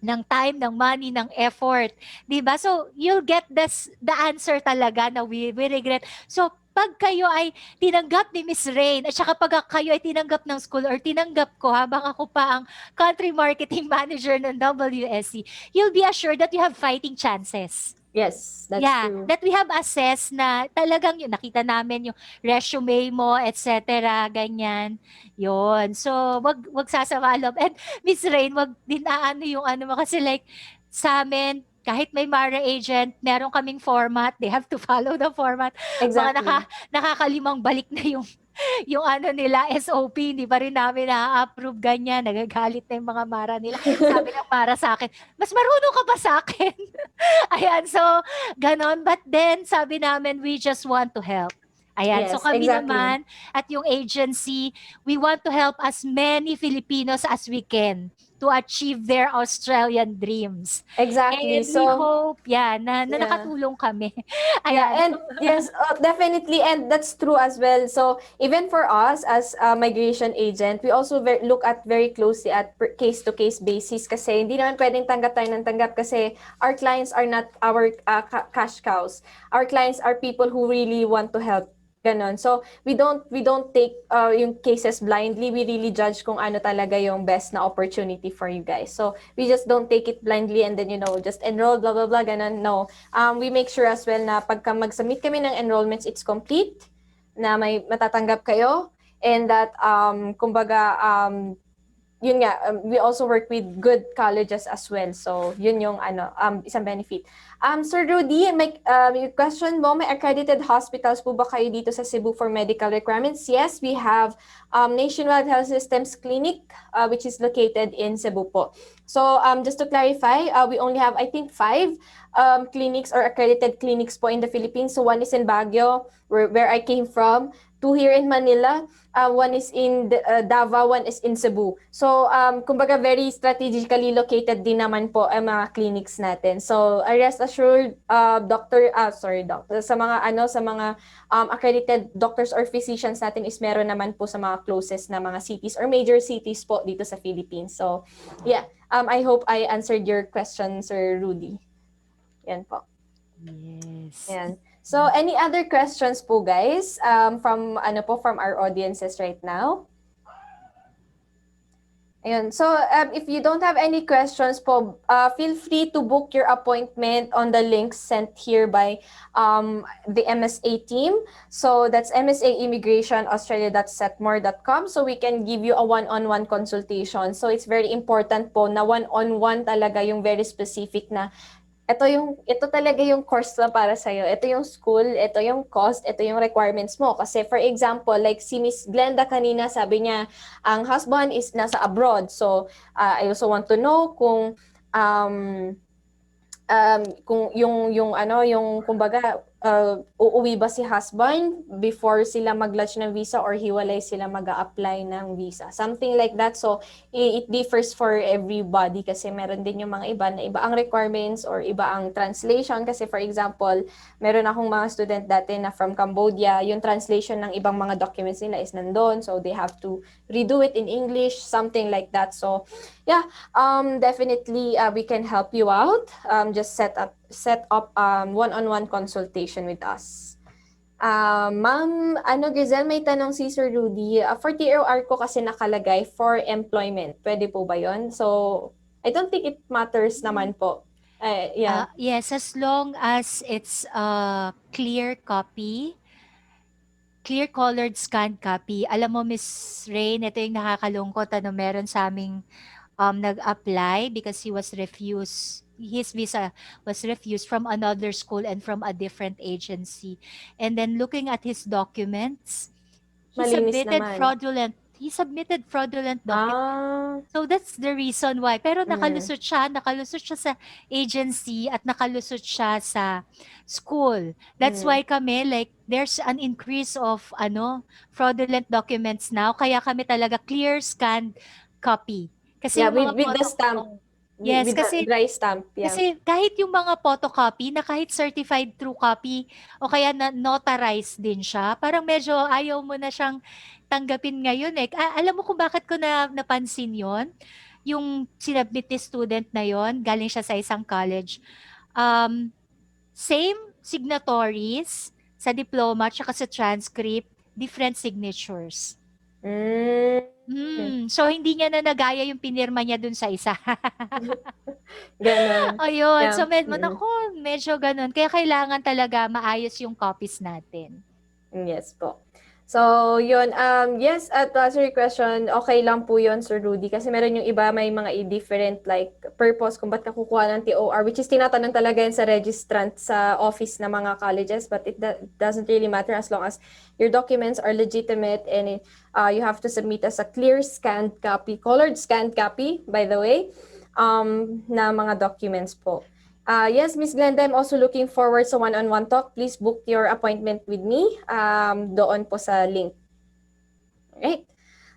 ng time, ng money, ng effort. Di ba? So, you'll get the answer talaga na we regret. So, pag kayo ay tinanggap ni Miss Rain, at saka pag kayo ay tinanggap ng school or tinanggap ko habang ako pa ang country marketing manager ng WSC, you'll be assured that you have fighting chances. Yes, that's true. That we have assessed na talagang yun, nakita namin yung resume mo, etc. Ganyan. Yun. So, wag sasama loob. And Miss Rain, wag din yung mo kasi like sa amin, kahit may MARA agent, meron kaming format. They have to follow the format. Exactly. Mga nakakalimang balik na yung nila, SOP, hindi pa rin namin na-approve ganyan. Nagagalit na yung mga MARA nila. Sabi ng MARA sa akin, mas marunong ka ba sa akin? Ayan, so, ganon. But then, sabi namin, we just want to help. Ayan, Yes, so kami exactly. naman at yung agency, we want to help as many Filipinos as we can to achieve their Australian dreams. Exactly. And we hope, na nakatulong kami. Ayan. And yes, definitely, and that's true as well. So even for us as a migration agent, we also look at very closely at case-to-case basis kasi hindi naman pwedeng tanggap tayo ng tanggap kasi our clients are not our cash cows. Our clients are people who really want to help Ganon. So, we don't take yung cases blindly. We really judge kung ano talaga yung best na opportunity for you guys. So, we just don't take it blindly and then, just enroll, blah, blah, blah, ganon. No. We make sure as well na pagka mag-submit kami ng enrollments, it's complete, na may matatanggap kayo, and that, kumbaga, yun nga, we also work with good colleges as well. So, yun yung isang benefit. Sir Rudy, yung question mo, may accredited hospitals po ba kayo dito sa Cebu for medical requirements? Yes, we have Nationwide Health Systems Clinic, which is located in Cebu po. So, just to clarify, we only have, I think, 5 clinics or accredited clinics po in the Philippines. So, one is in Baguio, where I came from, 2 here in Manila, one is in Davao, one is in Cebu. So, kumbaga very strategically located din naman po ang mga clinics natin. So, rest assured, doctor, sa mga accredited doctors or physicians natin is meron naman po sa mga closest na mga cities or major cities po dito sa Philippines. So, yeah, I hope I answered your question, Sir Rudy. Yan po. Yes. Yan. So, any other questions po, guys, from our audiences right now? Ayun. So, if you don't have any questions po, feel free to book your appointment on the links sent here by the MSA team. So, that's MSA Immigration, Australia.setmore.com. So, we can give you a one-on-one consultation. So, it's very important po na one-on-one talaga yung very specific na ito talaga yung course na para sa'yo. Ito yung school, ito yung cost, ito yung requirements mo. Kasi for example, like si Miss Glenda kanina, sabi niya, ang husband is nasa abroad. So, I also want to know kung kumbaga, uuwi ba si husband before sila mag-lodge ng visa or hiwalay sila mag-a-apply ng visa. Something like that. So, it differs for everybody kasi meron din yung mga iba na iba ang requirements or iba ang translation. Kasi for example, meron akong mga student dati na from Cambodia, yung translation ng ibang mga documents nila is nandun. So, they have to redo it in English, something like that. So, yeah, definitely we can help you out. Just set up one-on-one consultation with us. Ma'am, Giselle, may tanong si Sir Rudy. For TOR ko kasi nakalagay for employment. Pwede po ba yun? So, I don't think it matters naman po. Yeah. Yes, as long as it's a clear copy, clear colored scanned copy. Alam mo, Miss Rain, ito yung nakakalungkot. Meron sa aming nag-apply because his visa was refused from another school and from a different agency. And then looking at his documents, he Malinis submitted naman. fraudulent documents. So that's the reason why. Pero nakalusot siya sa agency at nakalusot siya sa school. That's why kami, like, there's an increase of fraudulent documents now. Kaya kami talaga clear scanned copy. Kasi Yeah, yung mga with the stamp. Yes, with kasi the dry stamp. Yeah. kasi kahit yung mga photocopy na kahit certified true copy o kaya na notarized din siya, parang medyo ayaw mo na siyang tanggapin ngayon eh. Alam mo kung bakit ko napansin yon? Yung sinabit ni student na yon, galing siya sa isang college. Same signatories sa diploma at sa transcript, different signatures. So hindi niya na nagaya yung pinirma niya dun sa isa. Ganon. Ayun. Yeah. So medyo ganun. Kaya kailangan talaga maayos yung copies natin. Yes po. So, yun. Yes, to answer your question, okay lang po yun, Sir Rudy. Kasi meron yung iba, may mga different like purpose kung ba't nakukuha ng TOR, which is tinatanong talaga yun sa registrant sa office ng mga colleges, but it doesn't really matter as long as your documents are legitimate and you have to submit as a clear scanned copy, colored scanned copy, by the way, na mga documents po. Yes, Miss Glenda, I'm also looking forward sa one-on-one talk. Please book your appointment with me doon po sa link. Alright.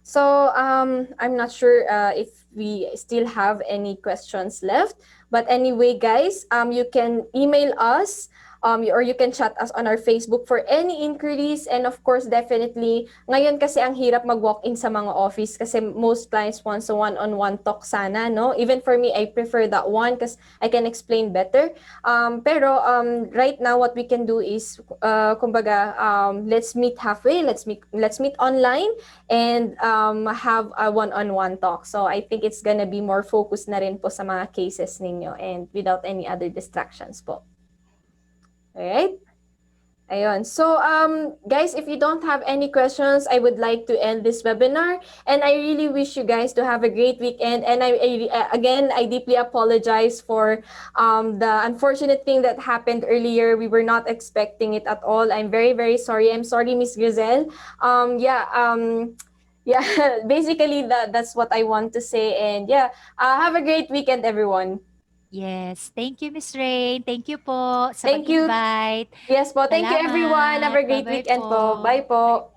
So, I'm not sure if we still have any questions left. But anyway, guys, you can email us or you can chat us on our Facebook for any inquiries. And of course, definitely, ngayon kasi ang hirap mag-walk-in sa mga office kasi most clients want a one-on-one talk sana, no? Even for me, I prefer that one because I can explain better. Pero right now, what we can do is, kumbaga, let's meet halfway, let's meet online, and have a one-on-one talk. So I think it's gonna be more focused na rin po sa mga cases ninyo and without any other distractions po. Alright? Ayun. So, guys, if you don't have any questions, I would like to end this webinar. And I really wish you guys to have a great weekend. And again, I deeply apologize for the unfortunate thing that happened earlier. We were not expecting it at all. I'm very, very sorry. I'm sorry, Miss Grisel. Yeah, basically that's what I want to say. And yeah, have a great weekend, everyone. Yes. Thank you, Miss Rain. Thank you po sa Thank you. pag-invite. Yes po. Thank you, everyone. Have a Salamat. great Bye-bye weekend po. po. Bye po.